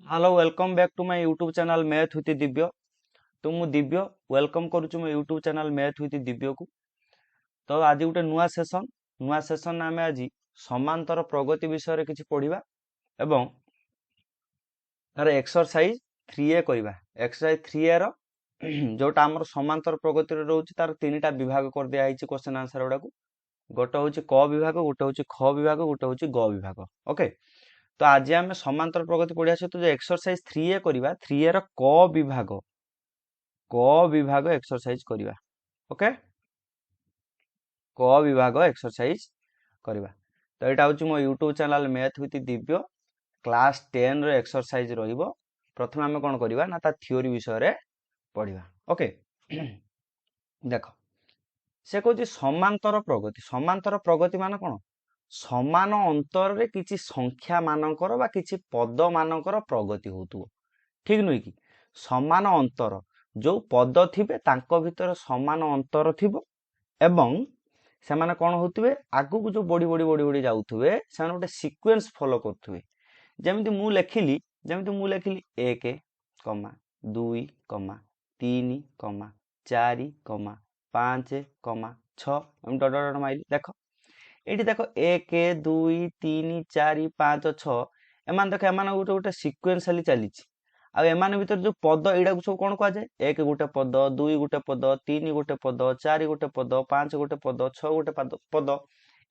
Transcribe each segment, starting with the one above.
Hello welcome back to my YouTube channel math with Divya. तो मु Divya welcome करुछु मो YouTube channel math with Divya को। तो आज गोटे नुआ सेशन आम आज समांतर प्रगति विषय किसी पढ़ा एवं तार एक्सरसाइज 3A करवा। एक्सरसाइज 3A रो जोटा आमर समांतर प्रगति रोचे तार 3टा विभाग कर दिया क्वेश्चन आंसर गुड़ा को। गोटे हूँ क विभाग, गोटे हूँ ख विभाग, गोटे हूँ ग विभाग। ओके, तो आज आम समांतर प्रगति पढ़िया सहित जो एक्सरसाइज 3A करवा 3A रो क विभाग एक्सरसाइज करवा। ओके, क विभाग एक्सरसाइज करवा। तो यहाँ हूँ मो YouTube channel math with Divya class 10 row exercise रहिबो। प्रथम आम कौन करवा ना ता थ्योरी विषय रे पढ़िबा। ओके देखो से कहूँ समांतर प्रगति मान कौन समान अंतर रे किछि संख्या मानकर बा किछि पद मानकर प्रगति होतु। ठीक नुई कि समान अंतर जो पद थिबे तांको भितर समान अंतर थिबो एवं से माने कौन होतुवे आगु को जो बड़ी बड़ी बड़ी बड़ी जाउथुवे से माने गोटे सीक्वेंस फॉलो करथुवे। जेमिति मु लेखिली 1, 2, 3, 4, 5, 6 डट डट माइली। देख ये देख 1, 2, 3, 4, 5, 6 एमान देख एमान गोटे गोटे सिक्वेन्साली चली आ एमान भीतर जो पद एडा सब कौन कह जाए 1 गोटे पद, 2 गोटे पद, 3 गोटे पद, 4 गोटे पद, 5 गोटे पद, 6 गोटे पद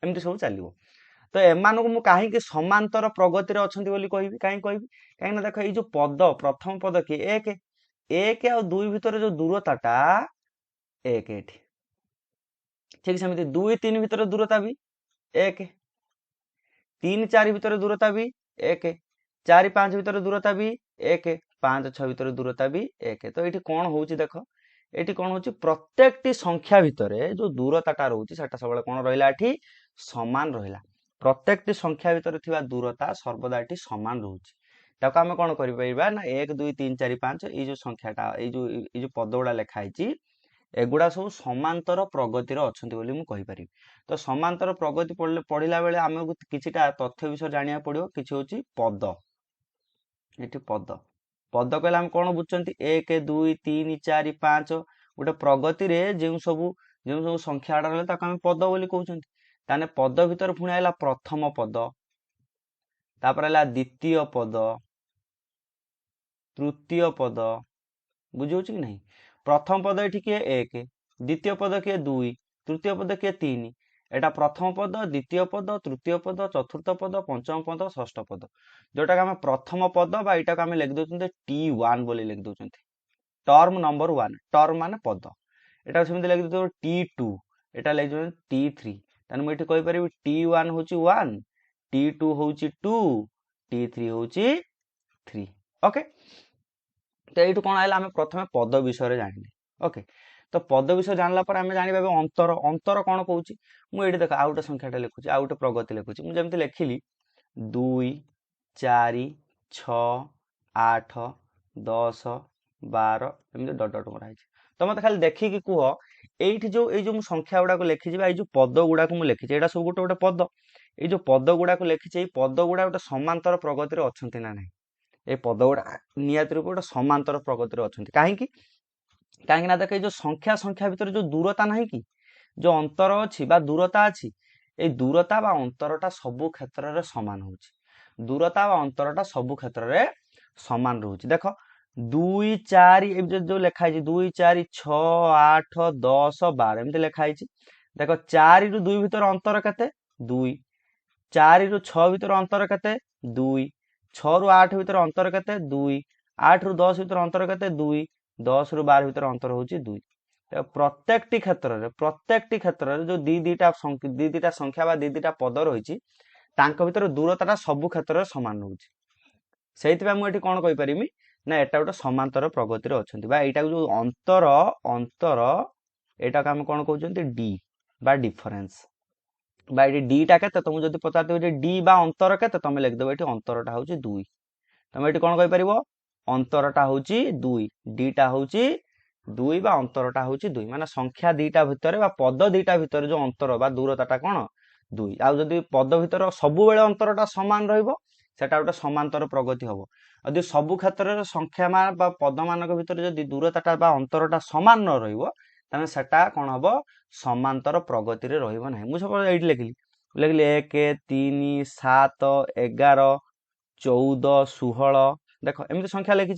एमती सब चलो। तो एमान को कहीं समांतर प्रगति रे अछंती बोली कहबी कहीं कहीं देख ये जो पद प्रथम पद किए 1 और 2 भितर जो दूरताटा 1 एठी ठीक सेमती 2, 3 भितर दूरता भी 1, 3, 4 भितर दूरता भी 1, 4, 5 भितर दूरता भी 1, 5, 6 भितर दूरता भी 1। तो ये कौन हो देख ये कौन हो प्रत्येक संख्या भितर जो दूरताटा रोचे सेटा सब कौन रहा समान रहा। प्रत्येक संख्या भितर थिबा दूरता सर्वदा ये समान रोचे। ताको आम कौन कर ना 1, 2, 3, 4, 5 ये जो संख्याटा ये जो पद गुड़ा लिखाई एगुड़ा सब समांतर प्रगतिर अच्छा बोली मुझे कहीपरि। तो समांतर प्रगति पढ़ला बेले आमको किछिटा तथ्य विषय जाना पड़ो। किसी हूँ पद ये पद पद कहले आम कौन बुझुंट 1, 2, 3, 4, 5 गोटे प्रगति जो सब संख्या रहा आम पद बोली कहते। ताने पद भितर पुणी है प्रथम पद, तापर है द्वितीय पद, तृतीय पद। बुझे कि नहीं? प्रथम पद ये किए 1, द्वितीय पद किए 2, तृतीय पद किए 3। एटा प्रथम पद, द्वितीय पद, तृतीय पद, चतुर्थ पद, पंचम पद, षष्ठ पद। जोटा आम प्रथम पद बा एटा को आम लिख दउछन्ते T1 बोली लिख दउछन्ते। टर्म नंबर 1 टर्म माने पद। एटा सेमति लिख दउ T2, एटा लिख दउ T3। ताने मु एठी कहि परिबि T1 होची 1, T2 होची 2, T3 होची 3। ओके, तो ये कौन है आम प्रथम पद विषय जानिले। ओके, तो पद विषय जानला पर आम जाना अंतर अंतर कौन कौन मुझे देख आउ गोटे संख्याटा लिखुची आउ गोटे प्रगति लिखुची मुझे लिखिली 2, 4, 6, 8, 10, 12 एमती डट डट मरा। तो मत खाली देखिकी कह ये जो संख्या गुड़ाक लिखी जो पद गुड़ाक मुझे लिखी यहाँ सब गोटे गोटे पद। ये जो पद गुड़ाक लिखी पद गुड़ा गोटे समांतर प्रगति अच्छा ना ना ये पद गुड़ा निहत रूप गोटे समांतर प्रगति अच्छा कहीं कहीं देख जो संख्या संख्या भितर जो दूरता ना कि जो अंतर अच्छी दूरता अच्छी ये दूरता बा अंतरटा सबु क्षेत्र में सामान हो। दूरता बा अंतरटा सबु क्षेत्र में सामान रोच। देख 2, 4 जो लिखाई 2, 4, 6, 8, 10, 12 एमती लिखाई। देख 4 ରୁ 2 भितर अंतर केते 2, 4 ରୁ 6 भितर अंतर केते 2, 6 ରୁ 8 भितर अंतर केते 2, 8 ରୁ 10 भितर अंतर केते 2, 10 ରୁ 12 भितर अंतर होची 2। प्रत्येक क्षेत्र में जो दीटा संख्या बा दीटा पद रही भीतर दूरता सबु क्षेत्र में सामान रोचे। से मुझे कौन कहीपरि ना एटा गोटे समांतर प्रगति अच्छा यहाँ जो अंतर अंतर यहाँ आम कौन कहते डी बा डिफरेन्स बा ये डीटा के तुम जब पचार डी बा अंतर के तुम लिखदेव ये अंतरटा हूँ 2। तुम ये कौन कहीपर अंतरटा हूँ 2, डीटा हूँ 2 बा अंतरटा हूँ 2 माने संख्या दीटा भितर बा पद दीटा भितर जो अंतर बा दूरताटा कौन 2। आ जदि पद भितर सब बेले अंतरटा सामान रहिबो सेटा गोटे समांतर प्रगति हम यदि सबु क्षेत्र संख्या मान पद मान भितर जदि दूरता अंतरटा सामान न रही सेटा कौन हम समांतर प्रगति रे रहिबो नाही। मु सब एठी लिखिली लिखिली 1 3 7 11 14 16 देख एमती संख्या लिखी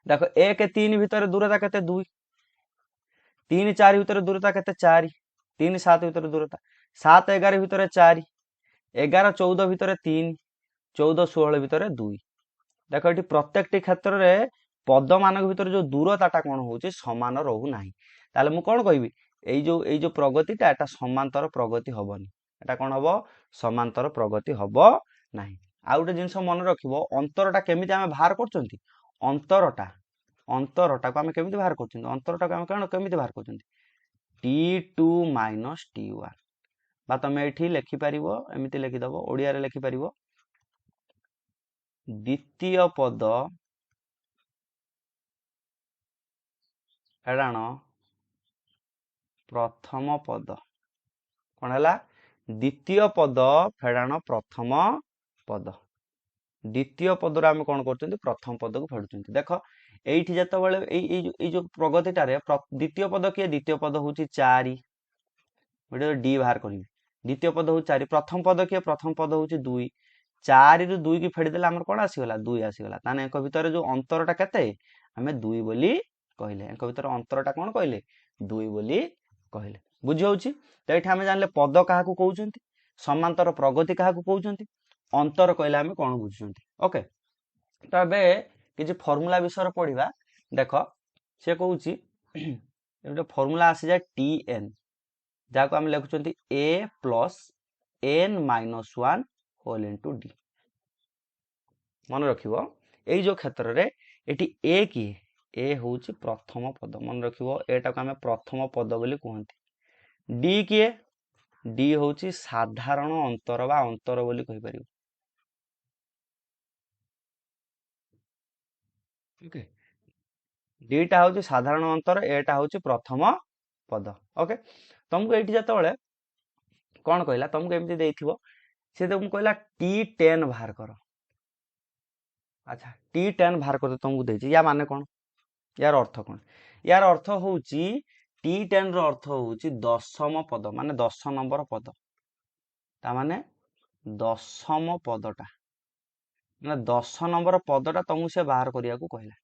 देख 1 3 भितर दूरता केते 2 3 4 भितर दूरता केते 4 3 7 भितर दूरता 7 11 भितर 4 11 14 भितर 3 14 16 भितर 2 देख ये प्रत्येक क्षेत्र में पद मान भर जो दूरता कौन हो सामान रहू ना ताले मु कौन कहि ये जो प्रगतिटा एटा समांतर प्रगति हबनी एटा कौन हम समांतर प्रगति हम ना। आ गोटे जिनस मन रखिबो अंतरटा केमिति आमे बाहर करचंती अंतरटा को आमे केमिति बाहर करचंती अंतरटा को आमे कौन केमिति बाहर करचंती T2 - T1 बा तमे एठी लिखि परिबो एमिति लिखि दबो ओडिया रे लिखि परिबो द्वितीय पद फेड़ाण प्रथम पद कौन है द्वितीय पद फेड़ाण प्रथम पद द्वितीय पद आम कौन कर प्रथम पद को फेड़ुं देख ये जिते जो प्रगतिटार द्वितीय पद किए द्वितीय पद हूँ 4 गोटे डी बाहर करी द्वितीय पद हूँ 4 प्रथम पद किए प्रथम पद हूँ 2 4 रु 2 की फेड़देले आम कौन आसीगला 2 आसीगला ताने एक भितर जो अंतरटा केते आमे 2 बोली कहले एक भितर अंतरटा कौन कहले 2 बोली कहले बुझी होउची। तो ये आम जानले पद क्या कहते समांतर प्रगति क्या कहते अंतर कहले आम कौन बुझुंट ओके। तो ए किसी फर्मूला विषय पढ़ा देख सी कौन गोटे फर्मूला आसी जाए Tn जहाँ को आम लिखुं a plus n minus 1 whole into D मन रखिबो एई जो क्षेत्र रे एटी a किए ए हूँ प्रथम पद मन रखिबो एटा को आम प्रथम पद बोली कहते डी किए डी हूँ साधारण अंतर बा अंतर बोली कहि परिबो ओके डीटा हूँ साधारण अंतर एटा हूँ प्रथम पद ओके। तुमको ये जिते कौन कहला तुमको एमती देथिबो से तुमको कहला T10 बाहर कर अच्छा T10 बाहर कर तुमको देछि या माने कौन यार अर्थ कौन यार अर्थ हूँ T10 रो अर्थ हूँ 10म पद माने 10 नंबर पद ता माने 10म पदटा माने 10 नंबर पदटा तुमको से बाहर करिया को कहला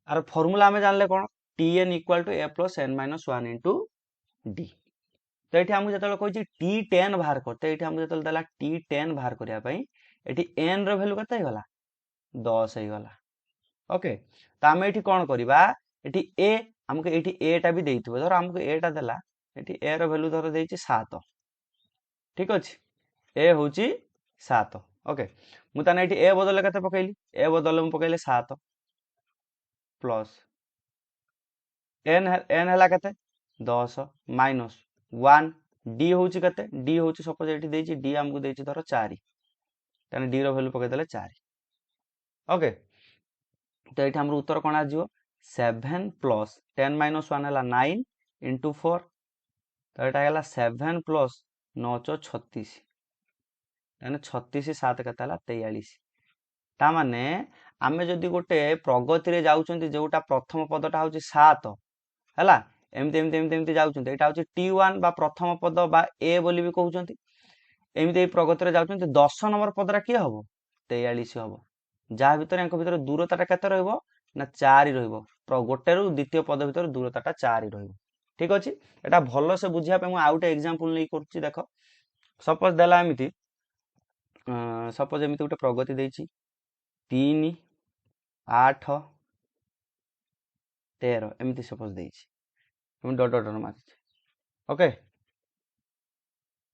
आर फॉर्मूला में जानले कौन Tn equal to a plus n minus 1 into D. तो ये आमको जो कही T10 बाहर करते ये आमको जो देला T10 बाहर करने n रो वैल्यू केते गला 10 हो गला ओके। तो आम ये कौन करवा ये a आमको ये a टा भी देइथिबो धर आमको a टा देला ये a रो वैल्यू धर देइछि 7 ठीक अछि a होउछि 7 ओके। मु ताने ये a बदल केते पकैली a बदल मु पकैले 7 प्लस n है केते 10 माइनस 1 डी हूँ केते डी हूँ सपोज ये देइछि डी आमको देइछि धर 4 ताने डी रो वैल्यू पकै देले 4 ओके। तो ये हमर उत्तर कौन आजिवो 7 प्लस 10 माइनस 1 है 9 इंटू 4 तो यहाँ है 7 प्लस 9 36 ताने 36 7 केते 43 ता माने आमे जदि गोटे प्रगति रे जाउचंती जोटा प्रथम पदटा हूँ 7 है एमती एमती एमती एमती जाउचंती एटा हूँ T1 बा प्रथम पद बा ए बोली भी कहउचंती एमती प्रगति रे जाउचंती 10 नंबर पदरा किए हबो 43 हबो जहाँ भीतर यांक भीतर दूरताटा केते रहइबो ना 4 रहइबो गोटे रु द्वितीय पद भीतर दूरताटा 4 रहइबो ठीक अछि। एटा भलो से बुझिया पे मु आउटे एग्जांपल नै करछि देखो सपोज देला एमिति सपोज एमिति गोटे प्रगति देइछि 3 8 13 एमती सपोज देइछि डट डट मारिछि ओके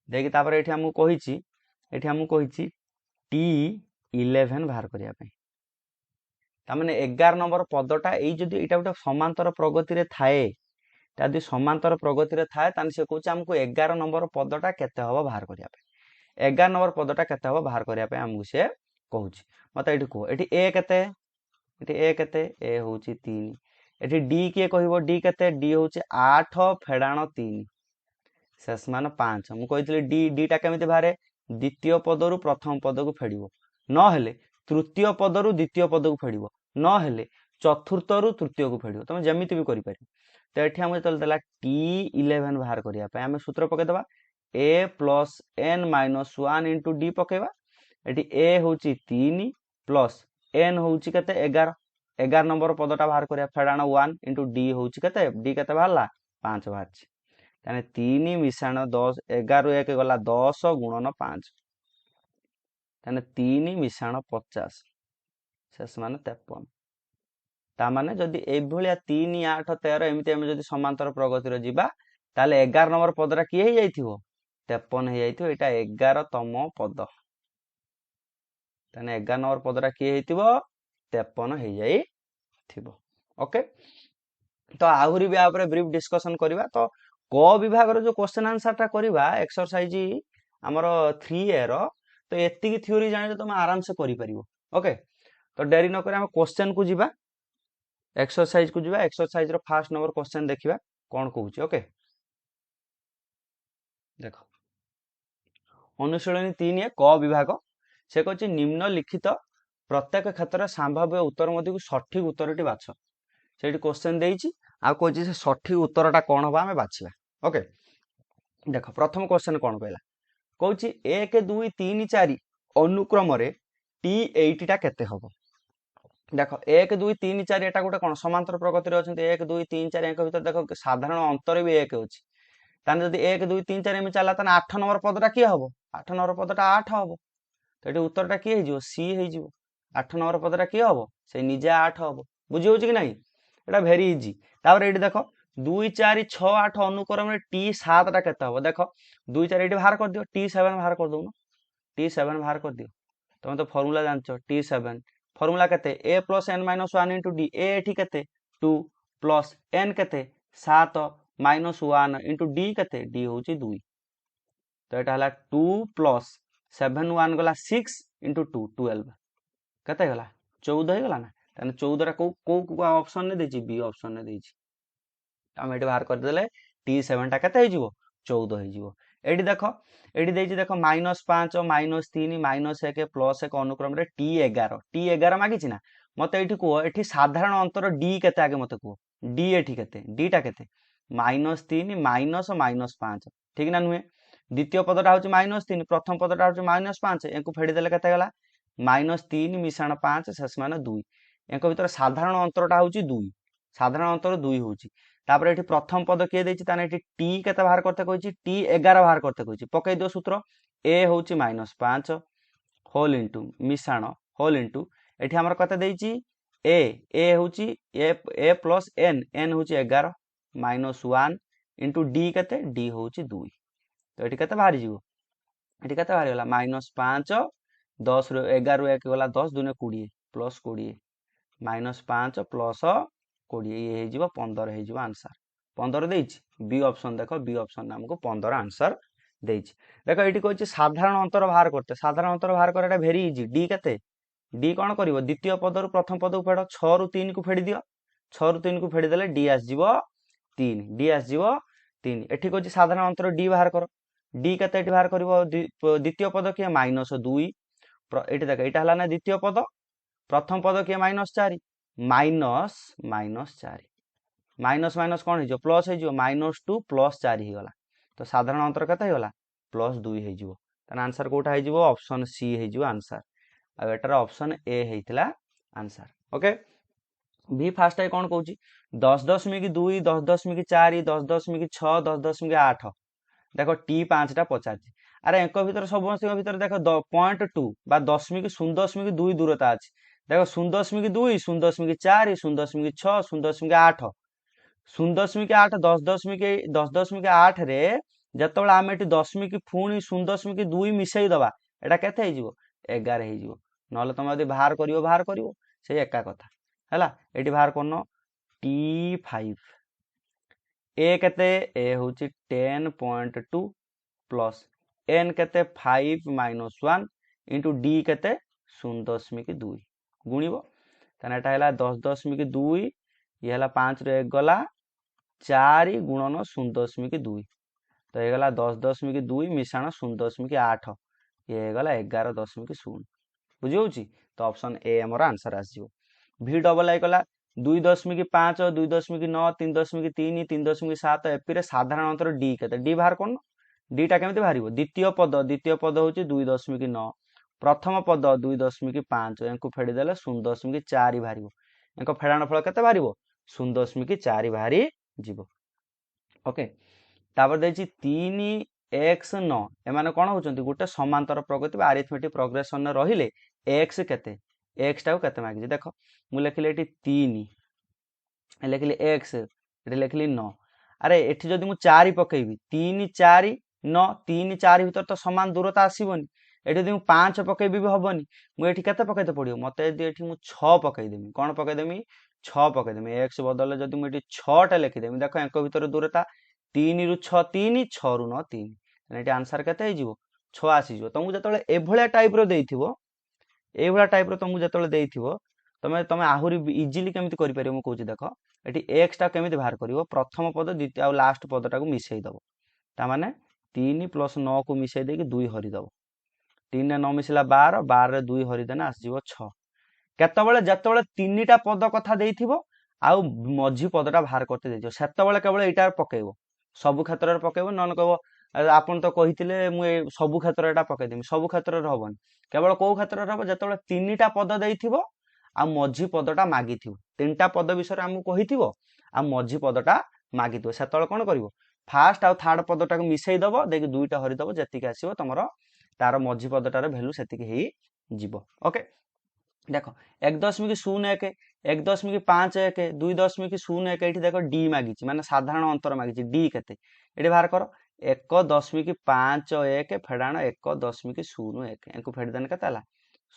देखि तापर एठी हमहु कहिछि T11 बाहर करिया पे ता माने 11 नंबर पदटा एई जदि एटा गोटे समांतर प्रगति रे थाए ता जदि समांतर प्रगति रे थाए ताने से कहउछि हमको 11 नंबर पदटा केते हबो बाहर करिया पे 11 नंबर पदटा केते हबो बाहर करिया पे हमको से कहउछि मते एठी को एठी a केते a होउछि 3 एठी डी किए कहबो डी केते डी होउछि 8 फेड़ाण 3 शेष मान 5 मु कहितले डी टा केमिति बाहरे द्वितीय पदरू प्रथम पद को फेड़ नहेले तृतीय पदरू द्वितीय पद को फेड़ नहेले चतुर्थ रु तृतीय को फेड़ तुम जमी भी कर तो ये आम जो देला T11 बाहर करने आम सूत्र पकईदे a plus n minus 1 into D पकेबा ये a हूँ 3 प्लस n हूँ के 11 नंबर पदटा बाहर करा फेड़ाण 1 इंटू डी हूँ के डी के बाहर 5 बाहर ताने 3 मिशाण 10 11 1 गला 10 गुणन 5 ताने 3 मिशाण 50 शेष मान 53 तामाने जदि एभलिया 3 8 13 एमती आम जदि समांतर प्रगतिर जीवा ताले 11 नंबर पदरा किए हो जाइथिबो 53 हो जाइथिबो एटा 11तम पद ताने 11 नंबर पदरा किए होइथिबो 53 हो जाइथिबो ओके तो आहुरी भी आपरे ब्रीफ डिस्कशन करबा तो क विभाग रो जो क्वेश्चन आंसर टा करबा एक्सरसाइज हमर 3A रो तो एतिकी थ्योरी जानि तुम आराम से करि परिबो ओके तो डेरी न करे हम क्वेश्चन को जीवा एक्सरसाइज को जीवा exercise row first number question देखिबा कोन कहूची ओके देखो अनुशीलनी 3 क विभाग से कहछि निम्नलिखित प्रत्येक क्षेत्र संभाव्य उत्तर मध्य सठिक उत्तरटी बाछ से क्वेश्चन देइछि आ कहछि से सठिक उत्तरटा कोन हबा हमें बाछिबा ओके देख प्रथम क्वेश्चन कौन कहला कहछि 1 2 3 4 अनुक्रम रे T8 टा केते हबो देख 1 2 3 4 एटा गोटे कोन समांतर प्रगति रे अछंती 1 2 3 4 एंक भीतर देख साधारण अंतर भी 1 अछि ताने जदि 1 2 3 4 एम चला ताने 8 नंबर पदटा की हबो 8 नंबर पदटा 8 हबो तो एटी उत्तरटा की हे जिवो सी हे जिवो 8 नंबर पदटा की हबो से निजे 8 हबो बुझि होछि कि नहीं एटा वेरी इजी तापर एटी देखो 2 4 6 8 अनुक्रम में T7 टा केते हबो देखो 2 4 एटी बाहर कर दियो T7 बाहर कर दउनो T7 बाहर कर दियो तुम तो फार्मूला जानछो T7 फार्मूला केते a plus n minus 1 into D a एठी केते 2 प्लस n केते 7 माइनस 1 इंटू डी केते डी होची 2 तो एटा हला 2 प्लस 7 1 गला 6 इंटू 2 12 केते गला 14 हे गला ना ताने 14 रा को ऑप्शन ने देछि बी ऑप्शन ने देछि आम ये बाहर करदे T7 टा केते हो 14 हो एटी देखो एटी देछि देखो -5 -3 -1 +1 अनुक्रम रे T11 मागिछि ना मते एठी को एठी साधारण अंतर D केते आगे मते को D एठी केते D टा केते -3 -5 ठीक ना नुहे द्वितीय पदटा होछि -3 प्रथम पदटा होछि -5 एंकु फेडी देले केते गला -3 मिशाण 5 शेष मान 2 एंक भीतर साधारण अंतरटा होछि 2 साधारण अंतर 2 होछि तापर एठी प्रथम पद किए देछि ताने एठी टी केते बाहर करते कहछि T11 बाहर करते कहछि पकई दियो सूत्र a होछि -5 होल इनटू मिशाण होल इनटू एठी हमर कते देछि a होछि a प्लस n होछि 11 -1 इनटू d केते d होछि 2 तो एठी केते बाहर जिवो एठी केते बाहर गला -5 10 रो 11 रो 1 गला 10 2 ने 20 प्लस 20 -5 प्लस 20 ये हे जिवो 15 हे जिवो आंसर 15 देछि बी ऑप्शन देखो बी ऑप्शन ने हमको 15 आंसर देछि देखो एठी कहछि साधारण अंतर बाहर करते साधारण अंतर बाहर करैटा वेरी इजी डी केते डी कोन करिवो द्वितीय पद रु प्रथम पद को फेड़ 6 रु 3 को फेडी दियो 6 रु 3 को फेडी देले डी आस जिवो 3 डी आस जिवो 3 एठी कहछि साधारण अंतर डी बाहर करो डी केते एठी बाहर करिवो द्वितीय पद के -2 एठी देख एटा हला ना द्वितीय पद प्रथम पद के -4 माइनस -4 माइनस माइनस कौन हो प्लस हो -2 + 4 हो गला तो साधारण अंतर केते हो गला +2 हो आंसर कोटा हो ऑप्शन सी हो आंसर आ एटार ऑप्शन ए होइतिला आंसर ओके बी फास्ट है कौन कहूची 10.2 10.4 10.6 10.8 देखो T5 टा पचार अरे एंक भीतर समस्त भीतर देख 0.2 बा 0.2 दूरता अछि देखो 0.2 0.4 0.6 0.8 0.8 10.8 रे जतबेला आम एटी 10 पुणी 0.2 मिसई दबा एटा केते हे जिवो 11 हे जिवो नले तुम यदि बाहर करिवो से एका कथा हैला एटी बाहर करनो T5 ए केते ए होची 10.2 प्लस n केते 5 - 1 इंटू d केते 0.2 गुणिबो ताने एटा हैला 10.2 ये हैला 5 रे 1 गला 4 गुणन 0.2 तो ये गला 10.2 मिशाण 0.8 ये गला 11.0 बुझी होउची तो ऑप्शन ए हमर आंसर आसीबो v डबल आई गला 2.5 2.9 3.3 3.7 एपी रे साधारण अंतर डी केते डी बाहर कोन डीटा केमिति बाहरिबो द्वितीय पद होउची 2.9 प्रथम पद 2.5 एंकु फेडी देले 0.4 बाहरिबो एंको फेडाण फल केते बाहरिबो 0.4 बाहरी जीवो ओके तापर देछि 3x9 एमाने कोन होचंती गुटे समांतर प्रगति बा अरिथमेटिक प्रोग्रेशन रहिले x केते x टाको केते मागि देखो मु लेखिले एटी 3 लेखिले x एटी लेखिले 9 अरे एठी जदि मु 4 पकेइबी 3 4 9 3 4 भीतर तो समान दूरता आसीबोनी एठी जदि मु 5 पकेइबी भी हबोनी मु एठी केते पकेइते पड़ियो मते जदि एठी मु 6 पकेइ देमी कोन पकेइ देमी 6 पकेइ देमी x बदले जदि मु एठी 6 टा लिखि देमी देखो एंको भीतर दूरता 3 रु 6 3 6 रु 9 3 एठी आंसर केते हे जीवो 6 आसी जीवो तुमको जतले एभळ्या टाइप रो देइथिबो एभळ्या टाइप रो तुमको जतले देइथिबो तमे तमे आहुरी इजीली केमिति करि परियो मु कहूची देखो एठी x टा केमिति बाहर करिवो प्रथम पद द्वितीय आ लास्ट पद टाको मिसई दबो ता माने 3 + 9 को मिसई देकी 2 हरि दबो 3 ने 9 मिसला 12 12 रे 2 हरि देना आस जीवो 6 केतबेले जतबेले तीनटा पद कथा देइथिबो आ मझी पदटा बाहर करते देइथिबो सेतबेले केवल एटा पकेइबो सब क्षेत्र रे पकेइबो नन कहबो आपण तो कहिथिले मु सब क्षेत्र एटा पकेइ देमी सब क्षेत्र रे हबन केवल को क्षेत्र रे हबो जतबेले तीनटा पद देइथिबो आ मझी पदटा मागिथिबो तीनटा पद विषय रे हमु कहिथिबो आ मझी पदटा मागिथिबो सेतबेले कोन करिवो फास्ट आ थर्ड पदटा को मिसई दबो देखि दुईटा हरि दबो जतिके आसीबो तमरो तार मझी पदटार भैल्यू सेतिके हेई जीवो ओके देखो 1.01 1.51 2.01 एठी देखो डी मागिची माने साधारण अंतर मागिची डी केते एठी बाहर करो 1.51 फेडाण 1.01 एंको फेडी देन केते हला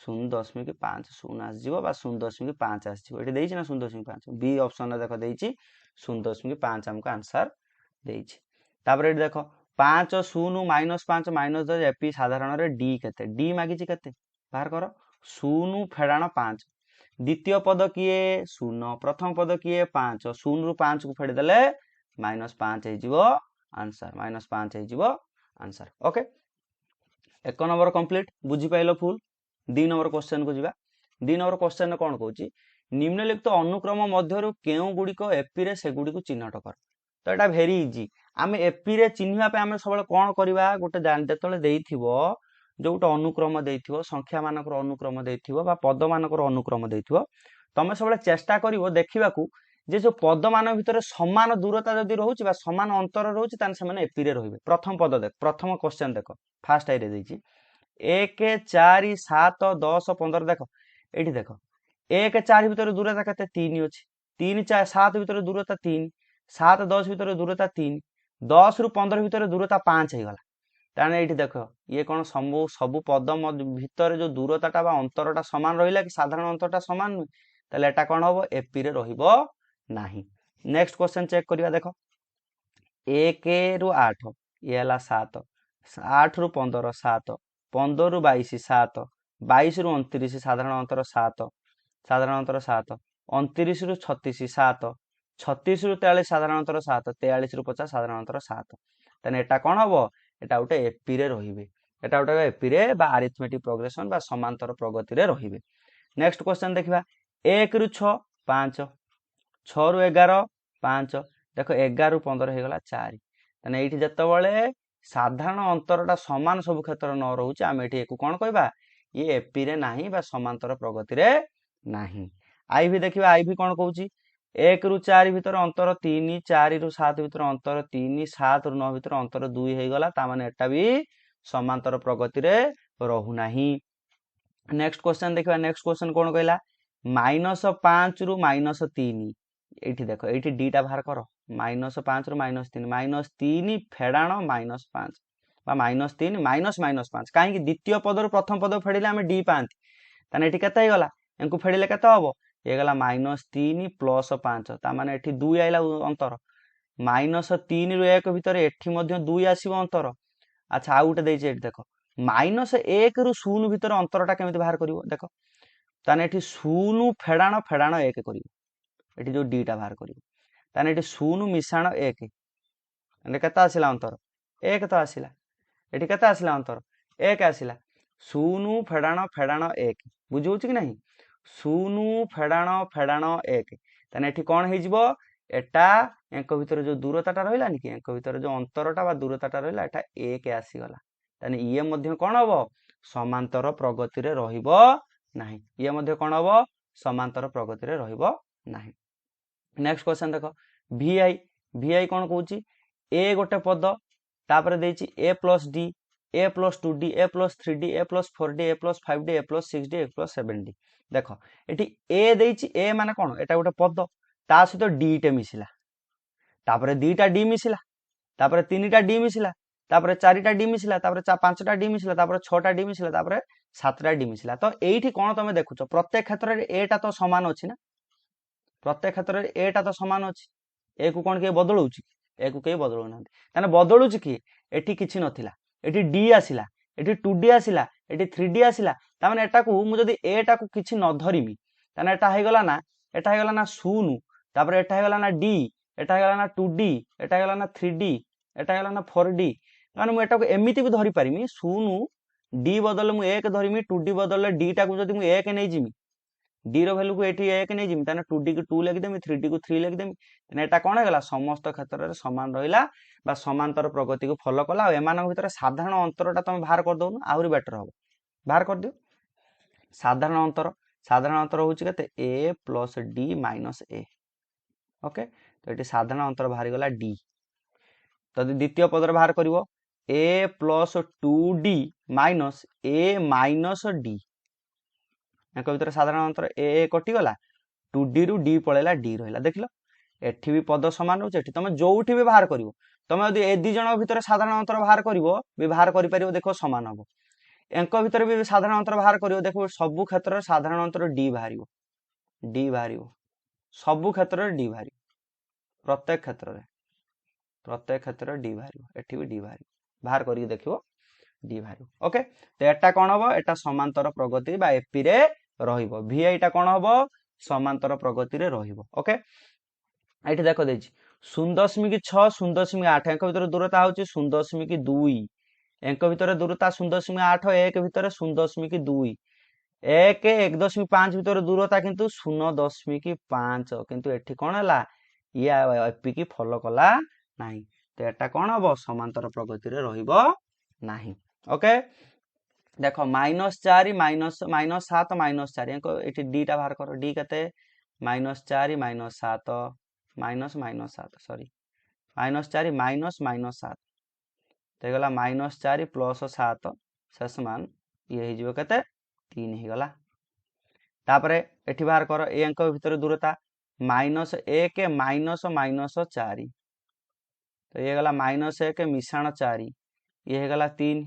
0.50 आस जीवो बा 0.5 आस जीवो एठी देइची ना 0.5 बी ऑप्शन रे देखो देइची 0.5 हमको आंसर देइची तापर एठी देखो 5 0 -5 -10 एपी साधारण रे डी केते डी मागिची केते बाहर करो 0 फेडाण 5 द्वितीय पद किए 0 प्रथम पद किए 5 0 रु 5 को फेडी देले -5 हे जीवो आंसर -5 हे जीवो आंसर ओके एक नंबर कंप्लीट बुझी पाइलो फुल 2 नंबर क्वेश्चन को जीवा 2 नंबर क्वेश्चन कोन कहूची निम्नलिखित अनुक्रम मध्यरु केउ गुडी को एपी रे से गुडी को चिन्हट कर तो एटा भेरी इजी आमे एपी रे चिन्हवा पे आमे सबले कोन करबा गोटे जेतले देइथिबो जोटा अनुक्रम देइथिबो संख्या मानकर अनुक्रम देइथिबो बा पद मानकर अनुक्रम देइथिबो तमे सबले चेष्टा करिवो देखिबाकू जे जो पद मान भितर समान दूरता जदि रहउची बा समान अंतर रहउची तान से माने एपी रे रहिबे प्रथम पद देख प्रथम क्वेश्चन देखो फास्ट आई रे देइची 1 4 7 10 15 देखो एठी देखो 1 4 भितर दूरता केते 3 अछि 3 4 7 भितर दूरता 3 7 10 भितर दूरता 3 10 रु 15 भितर दूरता 5 हे गला ताने एठी देखो ये कोन सब पद भितर जो दूरताटा बा अंतरटा समान रहिला कि साधारण अंतरटा समान ताले एटा कोन होबो एपी रे रहिबो नाही नेक्स्ट क्वेश्चन चेक करिवा देखो 1 रु 8 ये हला 7 8 रु 15 7 15 रु 22 7 22 रु 29 साधारण अंतर 7 साधारण अंतर 7 29 रु 36 7 36 रु 43 साधारण अंतर 7 43 रु 50 साधारण अंतर 7 तने एटा कोन होबो एटा उटे एपी रे रहिबे एटा उटे एपी रे बा अरिथमेटिक प्रोग्रेशन बा समांतर प्रगति रे रहिबे नेक्स्ट क्वेश्चन देखिबा 1 रु 6 5 6 रु 11 5 देखो 11 रु 15 हे गला 4 तने एठी जतबेले साधारण अंतरटा समान सब क्षेत्र न रहउची आमे एठी एको कोन कहबा ये एपी रे नाही बा समांतर प्रगति रे नाही आईवी देखिबा आईवी कोन कहउची 1 रु 4 भितर अंतर 3 4 रु 7 भितर अंतर 3 7 रु 9 भितर अंतर 2 हे गला ता माने एटा भी समांतर प्रगति रे रहु नाही नेक्स्ट क्वेश्चन देखिबा नेक्स्ट क्वेश्चन कोन कहला -5 रु -3 एठी देखो एठी डीटा बाहर करो -5 रु -3 -3 फेडाण -5 बा -3 -5 काहे कि द्वितीय पद रु प्रथम पद फेडिले हमें डी पांती तने एठी केते हे गला एंकु फेडिले केते हबो ये गला -3 + 5 ता माने एठी 2 आइला अंतर -3 रु 1 भितर एठी मध्ये 2 आसीबो अंतर अच्छा आ उटे देइछे एठी देखो -1 रु 0 भितर अंतरटा केमिति बाहर करिवो देखो ताने एठी 0 फेडाण फेडाण 1 करिवो एठी जो डीटा बाहर करिवो ताने एठी 0 मिसाण 1 एने केता आसिला अंतर 1 तो आसिला एठी केता आसिला अंतर 1 आसिला शून्य फेड़ाण फेड़ाण 1 बुझे कि नहीं शून्य फेड़ाण फेड़ाण 1 ताने एठी कौन हो एटा एंक भितर जो दूरताटा रहिलानी कि एंक भितर जो अंतरटा बा दूरताटा रहिला एटा 1 आसीगला ताने ये मध्य कौन हबो समांतर प्रगति रे रहिबो नाही ये मध्य कौन हबो समांतर प्रगति रे रहिबो नाही। नेक्स्ट क्वेश्चन देखो VI VI कौन कहूची ए गोटे पद तापर देछि a plus d a plus 2d a plus 3d a plus 4d a plus 5d a plus 6d a plus 7d देखो एठी a देछि a माने कोन एटा गोटे पद ता सहित d टे मिसिला तापर 2टा d मिसिला तापर 3टा d मिसिला तापर 4टा d मिसिला तापर 5टा d मिसिला तापर 6टा d मिसिला तापर 7टा d मिसिला तो एठी कोन तमे देखुछो प्रत्येक क्षेत्र रे a टा तो समान अछि ना प्रत्येक क्षेत्र रे a टा तो समान अछि ए को कोन के बदलउछि ए को के बदलउ ना ताने बदलुछि कि एठी किछि नथिला एठी d आसिला एठी 2d आसिला एठी 3d आसिला ता माने एटा को मु जदी a टा को किछि न धरिमी ताने एटा हे गला ना एटा हे गला ना 0 तापर एटा हे गला ना d एटा हे गला ना 2d एटा हे गला ना 3d एटा हे गला ना 4d माने मु एटा को एमिति भी धरि पारिमी 0 d बदल मु 1 धरिमी 2d बदल d टा को जदी मु 1 नै जिमी d रो वैल्यू को एठी 1 नै जिमी ताने 2d को 2 लिख देमी 3d को 3 लिख देमी ताने एटा कोन हे गला समस्त क्षेत्र रे समान रहिला बा समांतर प्रगति को फॉलो कला एमानक भितर साधारण अंतरटा तमे बाहर कर दउनु आहुरी बेटर हो बाहर कर दियो साधारण अंतर होची कते a plus d minus a okay तो एटी साधारण अंतर बाहर गला d तो द्वितीय पद रे बाहर करिवो a plus 2d minus a minus d एका भितर साधारण अंतर a कटि गला 2d रु d पळेला d रहिला देखिलो एठी भी पद समान होचे एठी तमे जोउठी भी बाहर करिवो तमे यदि ए दी जण भितर साधारण अंतर बाहर करिवो भी बाहर करि परिवो देखो समान हबो एंक भितर भी साधारण अंतर बाहर करिवो देखो सब क्षेत्र साधारण अंतर d बाहरिवो सब क्षेत्र d बाहरिवो प्रत्येक क्षेत्र d बाहरिवो एठी भी d बाहरिवो बाहर करिके देखिवो d बाहरिवो ओके तो एटा कोन हबो एटा समांतर प्रगति बा एपी रे रहिबो VI टा कोन हबो समांतर प्रगति रे रहिबो ओके एठी देखो देछि 0.6 0.8 एंक भितर दूरता होची 0.2 एंक भितर दूरता 0.8 एक भितर 0.2 1 1.5 भितर दूरता किंतु 0.5 किंतु एठी कोन हला या एपी की फॉलो कला नाही तो एटा कोन हबो समांतर प्रगति रे रहिबो नाही ओके देखो -4 -7 -4 एंक एठी d टा बाहर करो d कते -4 -7 -7 सॉरी -4 -7 तो गला -4 प्लस 7 शेष मान ये हिजो कते 3 ही गला तापरे एठी बाहर करो ए अंक भितर दूरता -1 -4 तो ये गला -1 मिश्रण 4 ये हे गला 3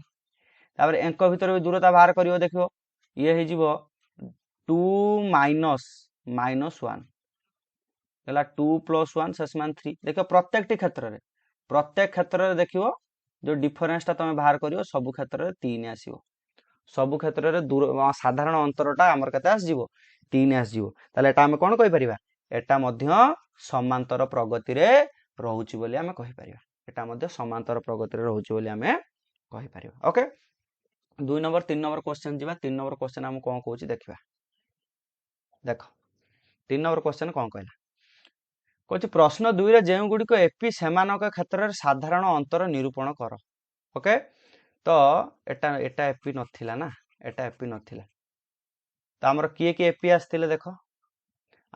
तापरे अंक भितर भी दूरता बाहर करियो देखियो ये हिजो 2 -1 गला 2 + 1 शेष मान 3 देखो प्रत्येक क्षेत्र रे देखियो जो डिफरेंस ता तमे बाहर करियो सब क्षेत्र रे 3 आसीबो सब क्षेत्र रे दूर साधारण अंतरटा हमर कते आस जिवो 3 आस जिवो ताले एटा हम कोन कहि परिबा एटा मध्य समांतर प्रगति रे रहउची बोली हम कहि परिबा एटा मध्य समांतर प्रगति रे रहउची बोली हम कहि परिबा ओके 2 नंबर 3 नंबर क्वेश्चन जिबा 3 नंबर क्वेश्चन हम कोन कहउची देखिबा देखो 3 नंबर क्वेश्चन कोन कहला कहछि प्रश्न 2 रे जेउ गुडी को एपी सेमानक क्षेत्र रे साधारण अंतर निरूपण कर ओके तो एटा एपी नथिला ना एटा एपी नथिला तो हमर किए की एपी आस्तिले देखो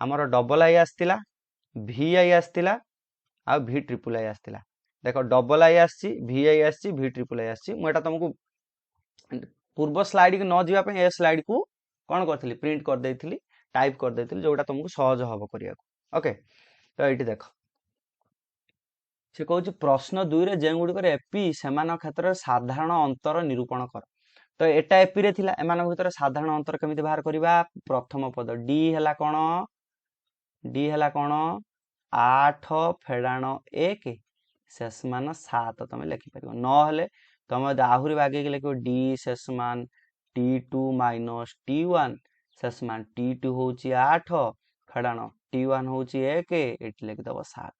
हमर डबल आई आस्तिला VI आस्तिला आ V ट्रिपल आई आस्तिला देखो डबल आई आसी VI आसी V ट्रिपल आई आसी मु एटा तुमको पूर्व स्लाइड के न जिबा पे ए स्लाइड को कोन करथली प्रिंट कर देइथली टाइप कर देइथली जोटा तुमको सहज हबो करिया ओके तो एटी देखो से कहूँ प्रश्न 2 रे जे गुडी करे एपी सेमान क्षेत्र रे साधारण अंतर निरूपण कर तो एटा एपी रे थिला एमान भितर साधारण अंतर केमिति बाहर करिबा प्रथम पद d हला कोन 8 फेडाण 1 शेष मान 7 तमे लिखि परिबो न हले तमे आहुरी बागे के लिखो d शेष मान t2 - t1 शेष मान t2 होची 8 फेडाण t1 होची 1 एटी लिखि दबो 7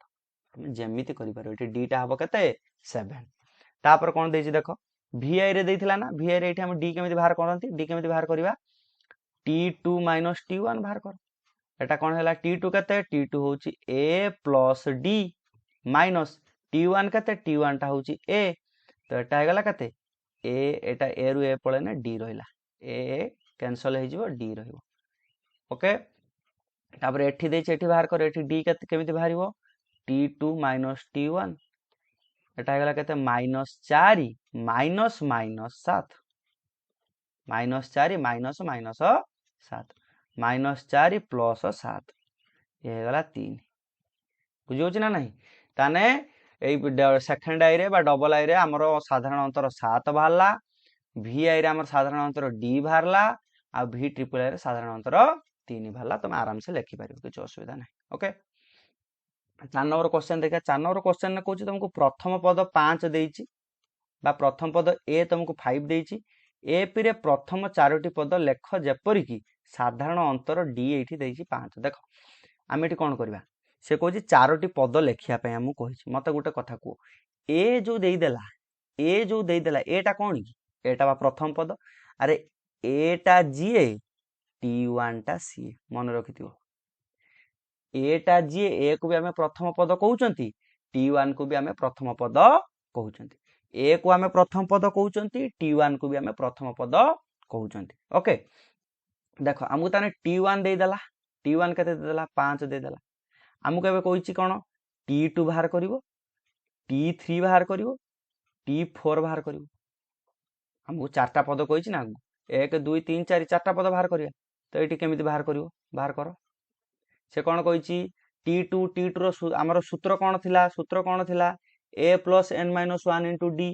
तमे जेमिति करि पारो एटी d टा हबो कते 7 तापर कोन देछि देखो VI रे देइथिला ना VI रे एठी हम D केमिति बाहर करंती D केमिति बाहर करिवा T2 - T1 बाहर कर एटा कोन हैला T2 केते T2 होची A plus D minus T1 केते T1 टा होची A तो एटा हे गला केते A एटा A रु A पळे ना D रहिला A कैंसिल हे जिवो D रहिवो ओके तापर एठी देछि एठी बाहर कर एठी D केते केमिति बाहरिवो T2 - T1 एटा हे गला केते -4 माइनस -7 -4 माइनस -7 -4 प्लस 7 ये हे गला 3 बुझियो ना नहीं ताने ए सेकंड आई रे बा डबल आई रे हमर साधारण अंतर 7 बाहरला VI रे हमर साधारण अंतर D बाहरला आ V ट्रिपल आई रे साधारण अंतर 3 बाहरला तुम आराम से लिखि पारिबो किछ असुविधा नहीं ओके 4 नंबर क्वेश्चन देखा 4 नंबर क्वेश्चन ने कहूची तुमको प्रथम पद 5 देइची बा प्रथम पद A तुमको 5 देइची A पी रे प्रथम 4टी पद लेख जेपरि कि साधारण अंतर D एठी देइची 5 देखो आमे एठी कोन करबा से कहूची 4टी पद लेखिया पे हमु कहिची मते गुटे कथा को A जो देई देला A टा कोन कि एटा बा प्रथम पद अरे A टा जीए T1 टा C मन रखिथिबो A टा जीए A को भी हमें प्रथम पद कहउचंती T1 को भी हमें प्रथम पद कहउचंती A को हमें प्रथम पद कहउचंती T1 को भी हमें प्रथम पद कहउचंती ओके देखो हमको ताने T1 दे देला T1 केते दे देला 5 दे देला हमको एबे कहउची कोन T2 बाहर करिवो T3 बाहर करिवो T4 बाहर करिवो हमको चारटा पद कहइची ना 1 2 3 4 चारटा पद बाहर करिया तो एठी केमिति बाहर करिवो बाहर करो से कौन कही T2 रो आमर सूत्र कौन थिला A plus n - 1 into D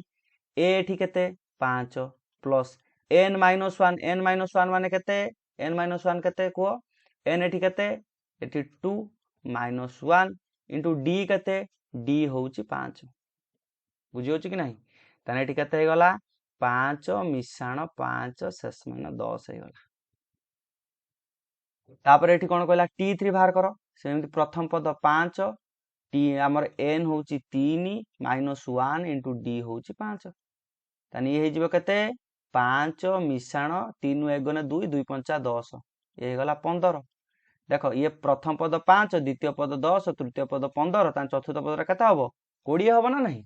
A एठी केते 5 प्लस n - 1 माने केते n - 1 केते को n एठी केते एठी 2 - 1 इंटू D केते D होउची 5 बुझी होची कि नहीं ताने एठी केते हे गला 5 मिसाण 5 शेष मान 10 हे गला तापर एठी कोन कहला T3 बाहर करो सेमति प्रथम पद 5 T हमर n होउची 3 - 1 इंटू D होउची 5 तानी ये हे जिवो केते 5 मिसाण 3 1 गुणे 2 2 5 10 ये गला 15 देखो ये प्रथम पद 5 द्वितीय पद 10 तृतीय पद 15 तान चतुर्थ पद रे केते हबो 20 हबो ना नहीं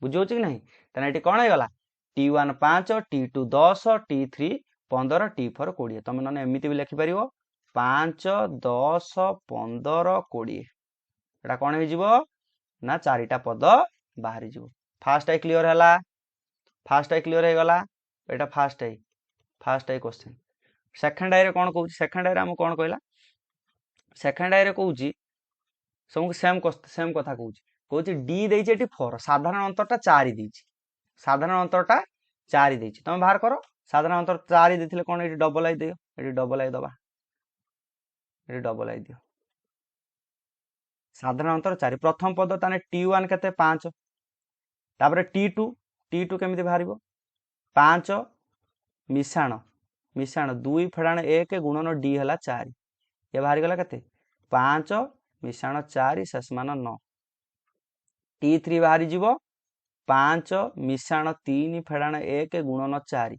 बुझियो कि नहीं ताने एठी कोन हे गला T1 5 T2 10 T3 15 T4 20 तुम नने एमिति भी लिखि परिवो 5 10 15 20 एटा कोन हे जिवो ना चारिटा पद बाहरी जिवो फास्ट आई क्लियर हैला फास्ट आई क्लियर हे गला एटा फास्ट आई क्वेश्चन सेकंड आई रे कोन कहूची सेकंड आई रे हम कोन कहला सेकंड आई रे कहूची सब सेम कथा कहूची D देइची एटी 4 साधारण अंतरटा 4 देइची साधारण अंतरटा 4 देइची तुम बाहर करो साधारण अंतर 4 देथिले कोन एटी डबल आई दियो एटी डबल आई दबा एटी डबल आई दियो साधारण अंतर 4 प्रथम पद ताने T1 केते 5 तापर T2 केमिति बाहरिबो 5 मिसाण 2 फेडाण 1 गुणन D हला 4 ये बाहरी गला केते 5 मिसाण 4 शेष मान 9 T3 बाहरी जीवो 5 मिसाण 3 फेडाण 1 गुणन 4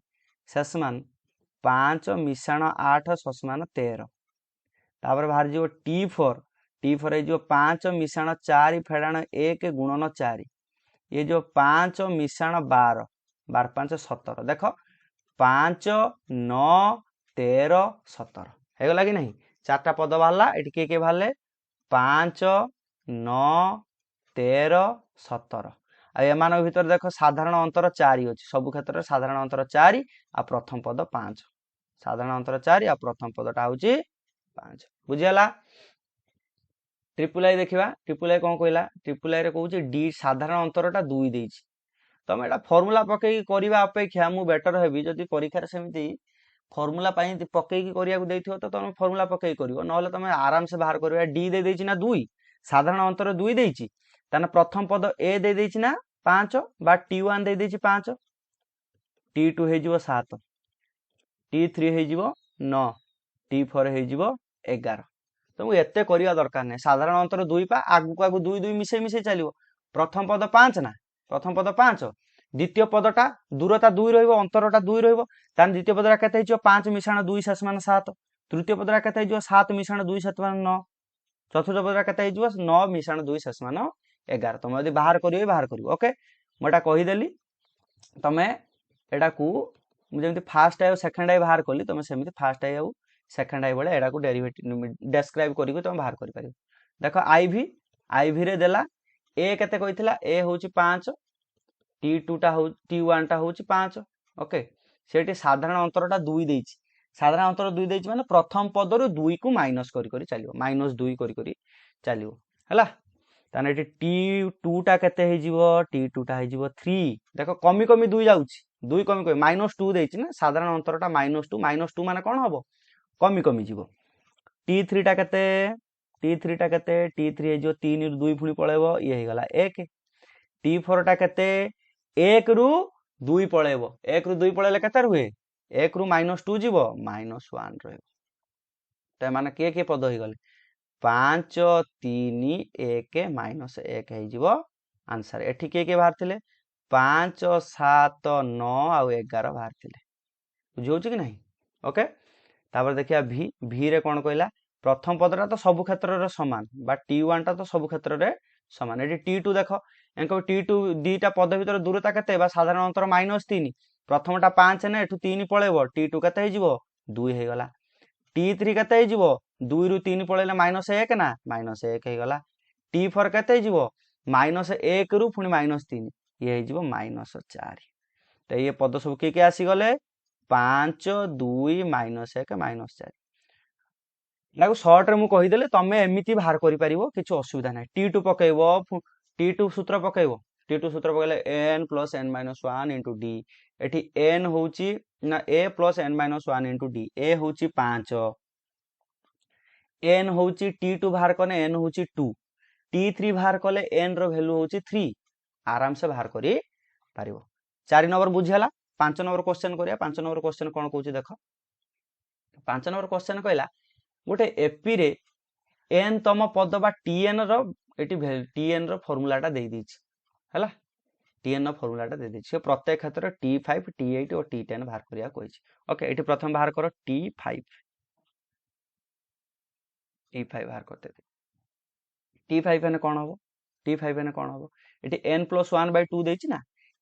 शेष मान 5 मिसाण 8 शेष मान 13 तापर बाहरी जीवो T4 है जो 5 मिसाण 4 फेडाण 1 गुणन 4 ये जो 5 मिसाण 12 12 5 17 देखो 5 9 13 17 है गला कि नहीं चारटा पद बाहरला एठी के बाहरले 5 9 13 17 आ एमान भीतर देखो साधारण अंतर 4 अछि सब क्षेत्र साधारण अंतर 4 आ प्रथम पद 5 साधारण अंतर 4 आ प्रथम पदटा होची 5 बुझियला ट्रिपल आई देखिबा ट्रिपल आई कोन कहला ट्रिपल आई रे कहूची D साधारण अंतरटा 2 देइची तम एटा फार्मूला पकेई करिबा अपेक्षा मु बेटर हेबी जदी परीक्षा रे सेमिति फार्मूला पाई पकेई की करिया को देइथियो तो तुम फार्मूला पकेई करिवो नहले तुम आराम से बाहर करिवो D दे देइची ना 2 साधारण अंतर 2 देइची ताने प्रथम पद A दे देइची ना 5 बा T1 दे देइची 5 T2 हे जिवो 7 T3 हे जिवो 9 T4 हे जिवो 11 तुमको एते करिया दरकार नै साधारण अंतर 2 पा आगु 2 2 मिसे चलिवो प्रथम पद 5 ना प्रथम पद 5 द्वितीय पदटा दूरता 2 रहिबो अंतरटा 2 रहिबो तान द्वितीय पदरा केते हिजो 5 मिसाण 2 शेष मान 7 तृतीय पदरा केते हिजो 7 मिसाण 2 शेष मान 9 चतुर्थ पदरा केते हिजो 9 मिसाण 2 शेष मान 11 तुम यदि बाहर करियो ओके मोटा कहि देली तमे एटा को जेमति फर्स्ट आई और सेकंड आई बाहर कली तुम सेमति फर्स्ट आई और सेकंड आई बळे एटा को डेरिवेटिव डिस्क्राइब करिको तुम बाहर करि परियो देखो आईवी रे देला ए केते कहितला ए होची 5 t2 टा हो t1 टा होची 5 ओके सेठी साधारण अंतरटा 2 देइछि साधारण अंतर 2 देइछि माने प्रथम पदरु 2 को माइनस करि करि चलियो -2 करि करि चलियो हला ताने एठी t2 टा केते हे जिवो t2 टा हे जिवो 3 देखो कमी कमी 2 जाउछि 2 कमी कमी -2 देइछि ना साधारण अंतरटा -2 माने कोन हबो कमी कमी जिवो t3 टा केते t3 हे जो 3 रु 2 फुणी पळेबो ये हे गला 1 t4 टा केते 1 रु 2 पळेबो 1 रु 2 पळेले केते रुहे 1 रु -2 जीवो -1 रहबो त माने के पद हे गले 5 3 1 -1 हे जीवो आंसर एठी के बाहर थिले 5 7 9 आ 11 बाहर थिले बुझौ कि नहीं ओके तापर देखिया भी रे कोन कहला प्रथम पदरा तो सब क्षेत्र रे समान बा t1 टा तो सब क्षेत्र रे समान एठी t2 देखो एंको t2 दीटा पद भीतर दूरता केते बा साधारण अंतर -3 प्रथमटा 5 ने एठु 3 पळेबो t2 केते हे जिवो 2 हे गला t3 केते हे जिवो 2 रु 3 पळेले -1 ना -1 हे गला t4 केते हे जिवो -1 रु पुनी -3 ये हे जिवो -4 त ये पद सब के आसी गले 5 2 -1 -4 लागो शॉर्ट रे मु कहि देले तमे एमिति बाहर करि परिबो किछु असुविधा नै t2 पकेइबो t2 सूत्र पकेइबो t2 सूत्र पकेले n + n - 1 * d एठी n होउची ना a + n - 1 * d a होउची 5 n होउची t2 बाहर कने n होउची 2 t3 बाहर कले n रो वैल्यू होउची 3 आराम से बाहर करि परिबो 4 नंबर बुझियाला 5 नंबर क्वेश्चन करिया 5 नंबर क्वेश्चन कोन कहूची देखो 5 नंबर क्वेश्चन कहला गोटे एपी रे n तम पद बा tn रो एटी tn रो फार्मूला टा दे दिछि हला tn रो फार्मूला टा दे दिछि से प्रत्येक क्षेत्र t5 t8 और t10 बाहर करिया कहिछि ओके एटी प्रथम बाहर करो t5 बाहर करते t5 ने कोन हबो t5 ने कोन हबो एटी n + 1/2 देछि ना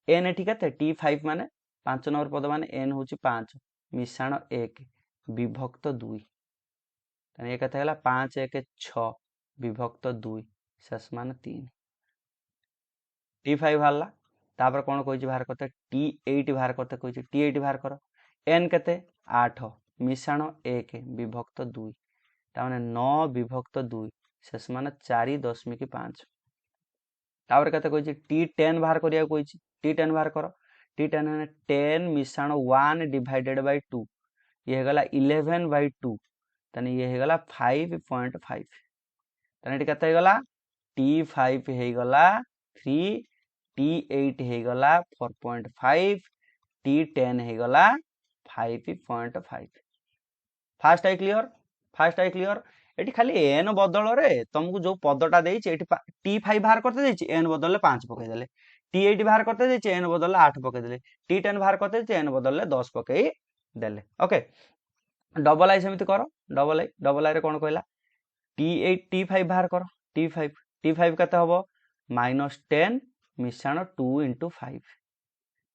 n एठी कते t5 माने 5 नंबर पद माने n होछि 5 मिश्रण 1 विभक्त 2 तने ये कते हला 5 1 6 विभक्त 2 शेष मान 3 t5 हल्ला तापर कोन कहिछि बाहर करते t8 बाहर करते कहिछि t8 बाहर करो n कते 8 मिश्रण 1 विभक्त 2 ता माने 9 विभक्त 2 शेष मान 4.5 तापर कते कहिछि t10 बाहर करिया कहिछि t10 बाहर करो t10 माने 10 मिश्रण 1 डिवाइडेड बाय 2 ये गला 11/2 तने ये हे गला 5.5 तने एटी कते हे गला t5 हे गला 3 t8 हे गला 4.5 t10 हे गला 5.5 फास्ट आई क्लियर एटी खाली n बदल रे तुमको जो पदटा देइछि एटी t5 बाहर करते देइछि n बदल 5 पकई देले t8 बाहर करते देइछि n बदल 8 पकई देले t10 बाहर करते देइछि n बदल 10 पकई देले ओके डबल आई सेमिति करो डबल आई रे कोन कहला t8 t5 बाहर करो t5 कते हबो -10 मिश्रण 2 * 5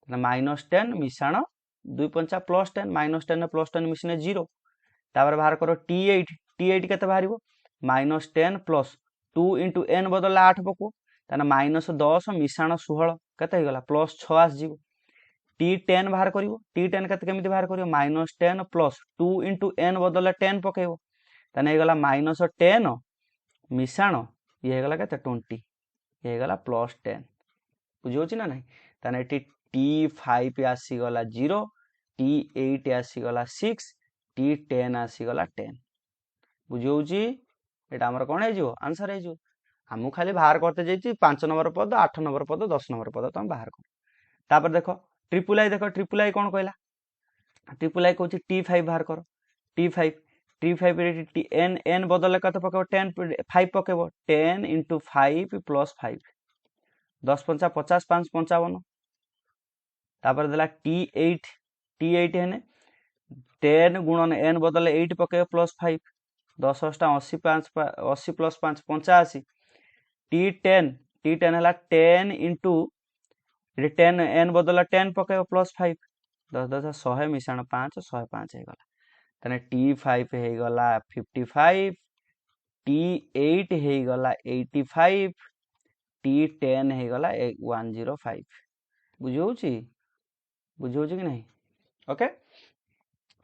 -10 मिश्रण 2 5 +10 -10 ने +10 मिश्रण 0 तापर बाहर करो t8 कते बाहरिबो -10 + 2 * n बदल 8 पको ताना -10 मिश्रण 16 कते हे गला +6 आस जीवो t10 बाहर करिवो t10 कते केमिति बाहर करिवो -10 + 2 * n बदल 10 पकेइबो तने हे गला -10 मिश्रण ये हे गला कते 20 ये हे गला +10 बुझियो छी ना नहीं तने एटी t5 आसी गला 0 t8 आसी गला 6 t10 आसी गला 10 बुझियो छी एटा हमर कोन हे जिवो आंसर हे जिवो हमु खाली बाहर करते जैछि 5 नंबर पद 8 नंबर पद 10 नंबर पद तुम बाहर कर तापर देखो ट्रिपल आई कोन कहला ट्रिपल आई कहूछि t5 बाहर करो t5 रे n बदल कते पकेबो 10 5 पकेबो 10 * 5 + 5 10 5 50 5 55 तापर देला T8 हेने 10 गुणन n बदले 8 पके प्लस 5 10 अष्टा 80 प्लस 5 85 T10 है 10 इंटू 10 n बदला 10 पके प्लस 5 10 10 100 मिशाण 5 105 हो गला तने T5 हो गला 55 T8 हो गला 85 T10 हो गला 105 बुझौछि बुझौछि कि नहीं ओके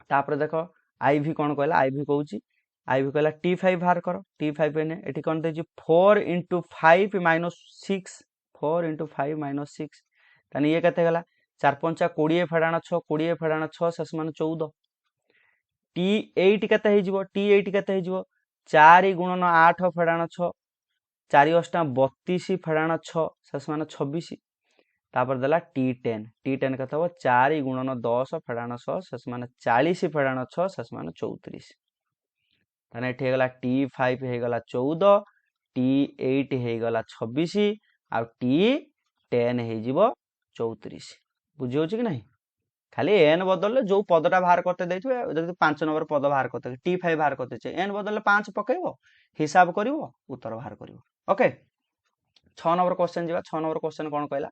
तापर देखो IV कौन कहला IV कहूची IV कहला T5 बाहर करो T5 ने एठी कौन देछि 4 × 5 - 6 4 × 5 - 6 तने ये केते गला 4 5 20 फेडाण 6 20 फेडाण 6 शेष मान 14 T8 केते हे जिवो T8 केते हे जिवो 4 × 8 फेडाण 6 4 अष्टा 32 फेडाण 6 शेष मान 26 तापर देला T10 केते हो 4 × 10 फेडाण 6 शेष मान 40 फेडाण 6 शेष मान 34 तने एठी गला T5 हे गला 14 T8 हे गला 26 आ T10 हे जिवो 34 बुझी होछि कि नहीं खाली n बदलले जो पदटा बाहर करते दैथिबे जदि 5 नंबर पद बाहर करते T5 बाहर करते छे n बदलले 5 पकेइबो हिसाब करिवो उत्तर बाहर करिवो ओके 6 नंबर क्वेश्चन जिवा 6 नंबर क्वेश्चन कोन कहला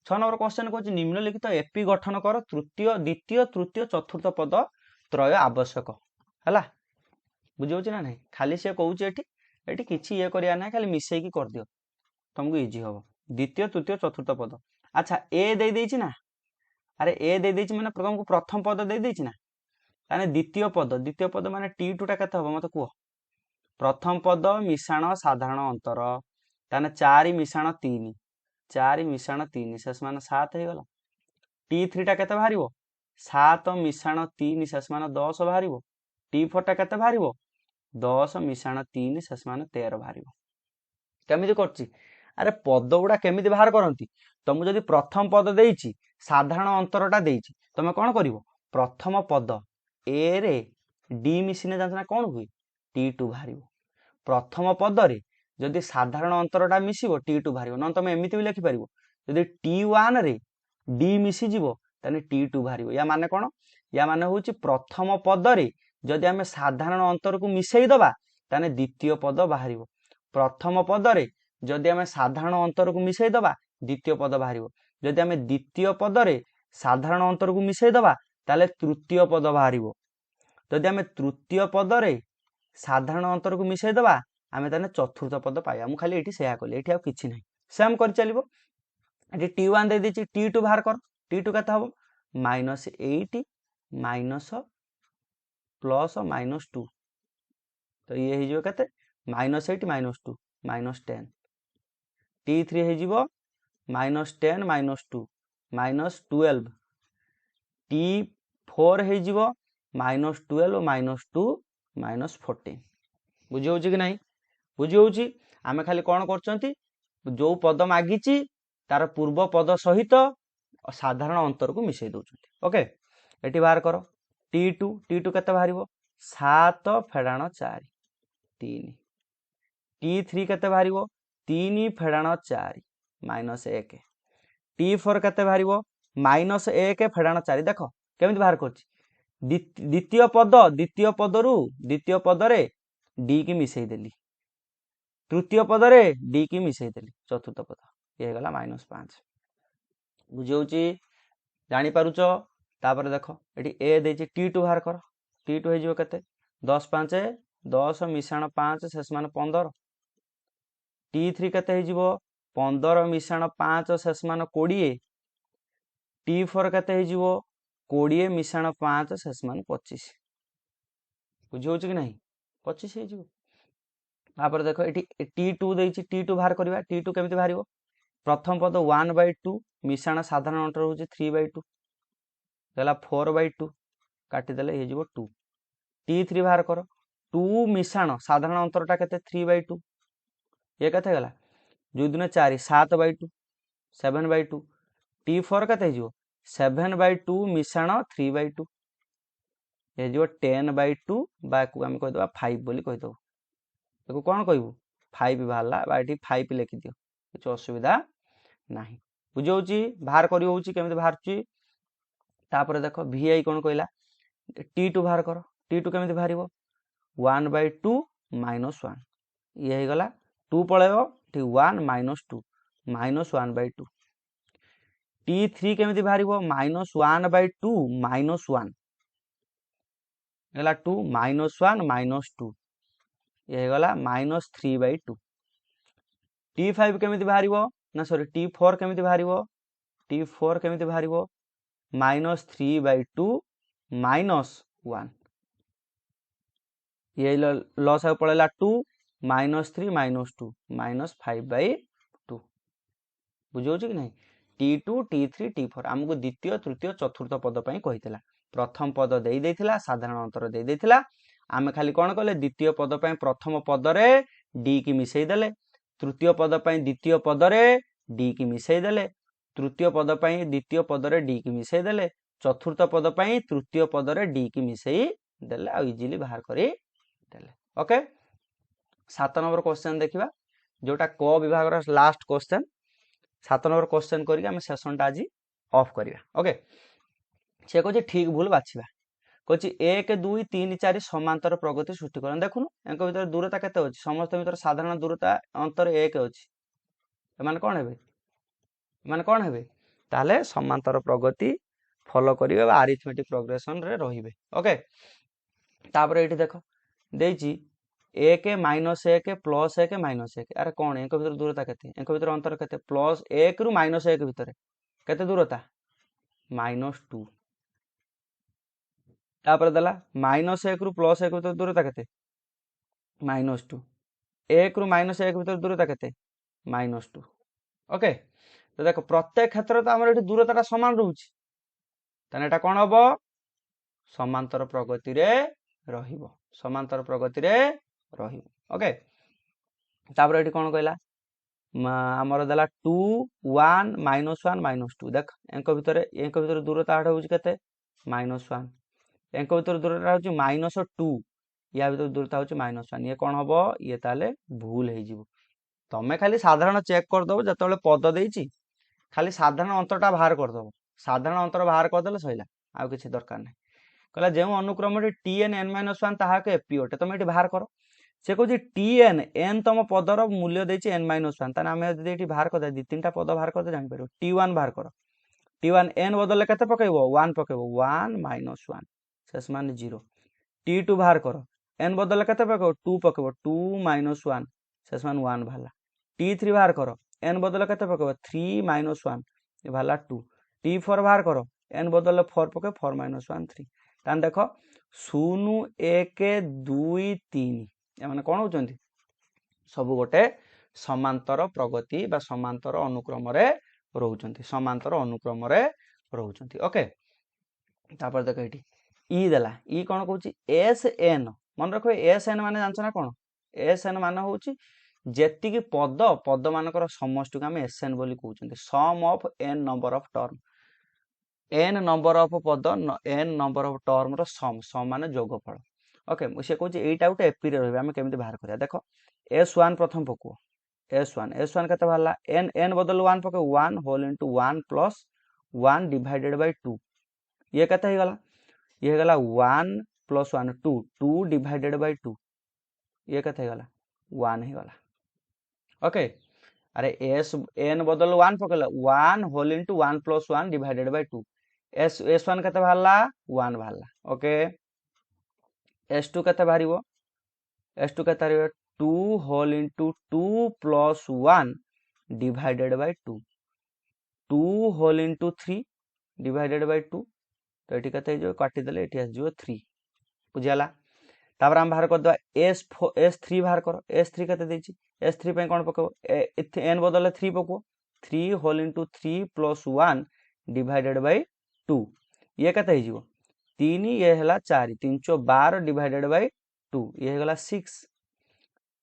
6 नंबर क्वेश्चन कहछि निम्नलिखित एपी गठन कर तृतीय द्वितीय तृतीय चतुर्थ पद त्रय आवश्यक हला बुझी होछि ना नहीं खाली से कहउछि एठी किछि ये करिया ना खाली मिसै की कर दियो तुमको इजी हो द्वितीय तृतीय चतुर्थ पद अच्छा ए दे देछि ना अरे ए दे देछि माने तुमको प्रथम पद दे देछि ना ताने द्वितीय पद माने T2 टा कते हो मते कुह प्रथम पद मिश्रण साधारण अंतर ताने 4 मिश्रण 3 4 मिश्रण 3 शेष मान 7 हे गला T3 टा कते बाहरिवो 7 मिश्रण 3 शेष मान 10 बाहरिवो T4 टा कते बाहरिवो 10 मिश्रण 3 शेष मान 13 बाहरिवो केमिति करछि अरे पद गुडा केमिति बाहर करंती तुमको जदि प्रथम पद देइछि साधारण अंतरटा देइछि तमे कोन करिवो प्रथम पद ए रे डी मिसिने जानछ ना कोन हुई T2 बाहरिवो प्रथम पद रे जदि साधारण अंतरटा मिसिबो T2 बाहरिवो न तमे एमिति भी लिखि परिवो जदि T1 रे डी मिसि जिवो तने T2 बाहरिवो या माने कोन या माने होछि प्रथम पद रे जदि हमें साधारण अंतर को मिसई दबा तने द्वितीय पद बाहरिवो प्रथम पद रे जदि हमें साधारण अंतर को मिसई दबा द्वितीय पद बाहरिवो जदि हमें द्वितीय पद रे साधारण अंतर को मिसई दबा ताले तृतीय पद बाहरिवो जदि हमें तृतीय पद रे साधारण अंतर को मिसई दबा आमे ताने चतुर्थ पद पाया मु खाली एठी सेया कहले एठी आ किछि नै सेम कर चलिबो एठी T1 दे दिछि T2 बाहर कर T2 कते हबो -8 माइनस प्लस -2 तो ये हे जिवो कते -8 -2 -10 T3 हे जिवो -10 -2 -12 T4 हे जिवो -12 -2 -14 बुझी होछि कि नहीं बुझी होछि आमे खाली कोन करचंती जो पद मागिछि तार पूर्व पद सहित साधारण अंतर को मिसई दउछंती ओके एठी बाहर करो T2 कते बाहरिवो 7 फेडाण 4 3 T3 कते बाहरिवो 3 फेडाण 4 -1 T4 कते बाहरिवो -1 फेडाण 4 देखो केमिति बाहर करछि द्वितीय पद रु द्वितीय पद रे डी की मिसई देली तृतीय पद रे डी की मिसई देली चतुर्थ पद ये गला -5 बुझौची जानि पारुचो तापर देखो एठी ए देछि T2 बाहर कर T2 हे जिवो केते 10 5 10 मिश्रण 5 शेष मान 15 T3 केते हे जिवो 15 मिश्रण 5 शेष मान 20 T4 केते हे जिवो 20 मिश्रण 5 शेष मान 25 बुझौची कि नहीं 25 हे जिवो तापर देखो एठी T2 देछि T2 बाहर करबा T2 केमिति बाहरिवो प्रथम पद 1/2 मिश्रण साधारण अंतर होछि 3/2 देला 4/2 काटी देले हे जिवो 2 T3 बाहर करो 2 मिश्रण साधारण अंतरटा केते 3/2 ये कते गला जो दिन 4 7/2 7/2 T4 कते जिवो 7/2 मिश्रण 3/2 ये जिवो 10/2 बा को हम कह दबा 5 बोली कह दबो देखो कोन कहबो 5 बाहरला बा एठी 5 लिखि दियो किछ असुविधा नाही बुझौची बाहर करी होउची केमिति बाहरची तापर देख vi कौन कहला t2 बाहर कर t2 केमिति बाहर 1/2 -1 ये हो गला 2 पळेबो ठीक 1 -2 -1/2 t3 केमिति बाहर -1/2 -1 गला 2 -1 -2 ये गला -3/2 t5 केमिति बाहर ना सॉरी t4 केमिति बाहर t4 केमिति बाहर -3/2 -1 ये लॉस आउ पळेला 2 -3 -2 -5/2 बुझौ कि नहीं t2 t3 t4 हमको द्वितीय तृतीय चतुर्थ पद पई कहितला प्रथम पद देई देथिला साधारण अंतर देई देथिला आमे खाली कोन कले द्वितीय पद पई प्रथम पद रे d की मिसई देले तृतीय पद पई द्वितीय पद रे d की मिसई देले तृतीय पद पई द्वितीय पद रे d की मिसई देले चतुर्थ पद पई तृतीय पद रे d की मिसई देले आ इजीली बाहर करी देले ओके 7 नंबर क्वेश्चन देखिबा जोटा क विभाग रो लास्ट क्वेश्चन 7 नंबर क्वेश्चन करिक हम सेशन ता आज ऑफ करिया ओके से कहछि ठीक भूल बाछिबा कहछि 1 2 3 4 समांतर प्रगति सृष्टि करन देखुनु एंक भीतर दूरता केते होछि समस्त भीतर साधारण दूरता अंतर 1 होछि एमान कोन हेबे एमान कोन हेबे ताले समांतर प्रगति फॉलो करिवे बा अरिथमेटिक प्रोग्रेशन रे रहिबे ओके तापर एठी देखो देछि 1 -1 प्लस 1 -1 अरे कोन एंक भीतर दूरता केते एंक भीतर अंतर केते प्लस 1 रु -1 भीतर केते दूरता -2 तापर देला -1 रु +1 भीतर दूरता केते -2 1 रु -1 भीतर दूरता केते -2 ओके तो देखो प्रत्येक क्षेत्र तो हमर एठी दूरताटा समान रहउची तने एटा कोन हबो समांतर प्रगति रे रहिबो समांतर प्रगति रे रहिबो ओके तापर एठी कोन कहला हमर देला 2 1 -1 -2 देख एंक भीतर दूरता आड होउची केते -1 एंक भीतर दूरता होची -2 या भीतर दूरता होची -1 ये कोन हबो ये ताले भूल हे जिवो तमे खाली साधारण चेक कर दबो जतले पद देइची खाली साधारण अंतरटा बाहर कर दबो साधारण अंतर बाहर कर देले सइला आ किछि दरकार नै कहला जेउ अनुक्रम रे tn n-1 ताहा के p ओटे तमे एठी बाहर करो से कहूची tn n तम पदर मूल्य देइची n-1 ताने हम यदि एठी बाहर कर दे दि तीनटा पद बाहर कर दे जानि परबो t1 बाहर करो t1 n बदले केते पकेबो 1 पकेबो 1 -1 शेष मान 0 t2 बाहर करो n बदले केते पकेबो 2 पकेबो 2 -1 शेष मान 1 भाला t3 बाहर करो n बदले केते पकेबो 3 -1 ये भाला 2 t4 बाहर करो n बदले 4 पके 4 -1 3 तान देखो 0 1 2 3 ए माने कोन होचंती सब गोटे समांतर प्रगति बा समांतर अनुक्रम रे रहउचंती समांतर अनुक्रम रे रहउचंती ओके तापर देख एठी ई देला ई कोन कहूची sn मन रखो sn माने जानछ ना कोन sn माने होची जेति की पद पद मानकर समष्टि को हम sn बोली कहउचंती sum of n number of term n number of पद n नंबर ऑफ टर्म रो सम माने जोगफल ओके से कहूची एटा उटे एपी रे रहबे हम केमिति बाहर करिया देखो s1 प्रथम पकुओ s1 केते भाला n बदल 1 पके 1 whole into 1 plus 1 divided by 2 ये केते हे गला ये हे गला 1 प्लस 1 2 2 डिवाइडेड बाय 2 ये केते हे गला 1 हे गला ओके अरे n बदल 1 पकेला 1 whole into 1 plus 1 divided by 2 s1 केते भाला 1 भाला ओके s2 केते बाहरिबो s2 केते बाहरिबो 2 whole into 2 plus 1 divided by 2 2 whole into 3 divided by 2 तो एठी केते जो काटी देले एठी आ जो 3 बुझियाला तापर हम बाहर कर दवा s3 बाहर करो s3 केते देछि s3 पे कोन पको n बदले 3 पको 3 whole into 3 plus 1 divided by 2 ये केते हे जिवो 3 ये हला 4 312 डिवाइडेड बाय 2 ये हे गला 6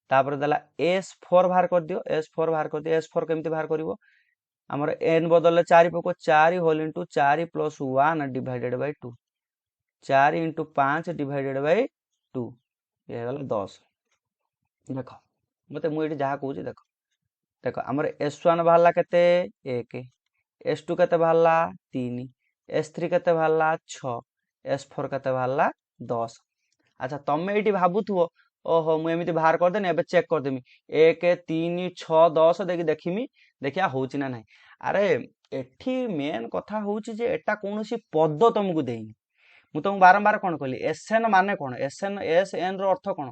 तापर दला s4 बाहर कर दियो s4 बाहर कर दियो s4 केमति बाहर करिवो हमर n बदले 4 पको 4 whole into 4 plus 1 divided by 2 4 into 5 divided by 2 ये गला 10 देखो मते मु एठी जहा कहूची देखो देखो हमर s1 बाहरला केते 1 s2 केते बाहरला 3 S3 କେତେ ବାହାରିଲା 6, S4 କେତେ ବାହାରିଲା 10। ଆଚ୍ଛା ତମେ ଏଇଠି ଭାବୁଥିବ ଓହୋ ମୁଁ ଏମିତି ବାହାର କରିଦେନି ଏବେ ଚେକ୍ କରିଦେମି 1 3 6 10 ଦେଇକି ଦେଖିମି ଦେଖିଆ ହଉଛି ନା ନାହିଁ। ଆରେ ଏଠି ମେନ୍ କଥା ହଉଛି ଯେ ଏଟା କୌଣସି ପଦ ତମକୁ ଦେଇନି। ମୁଁ ତମକୁ ବାରମ୍ବାର କଣ କହିଲି SN ମାନେ କଣ SN ର ଅର୍ଥ କଣ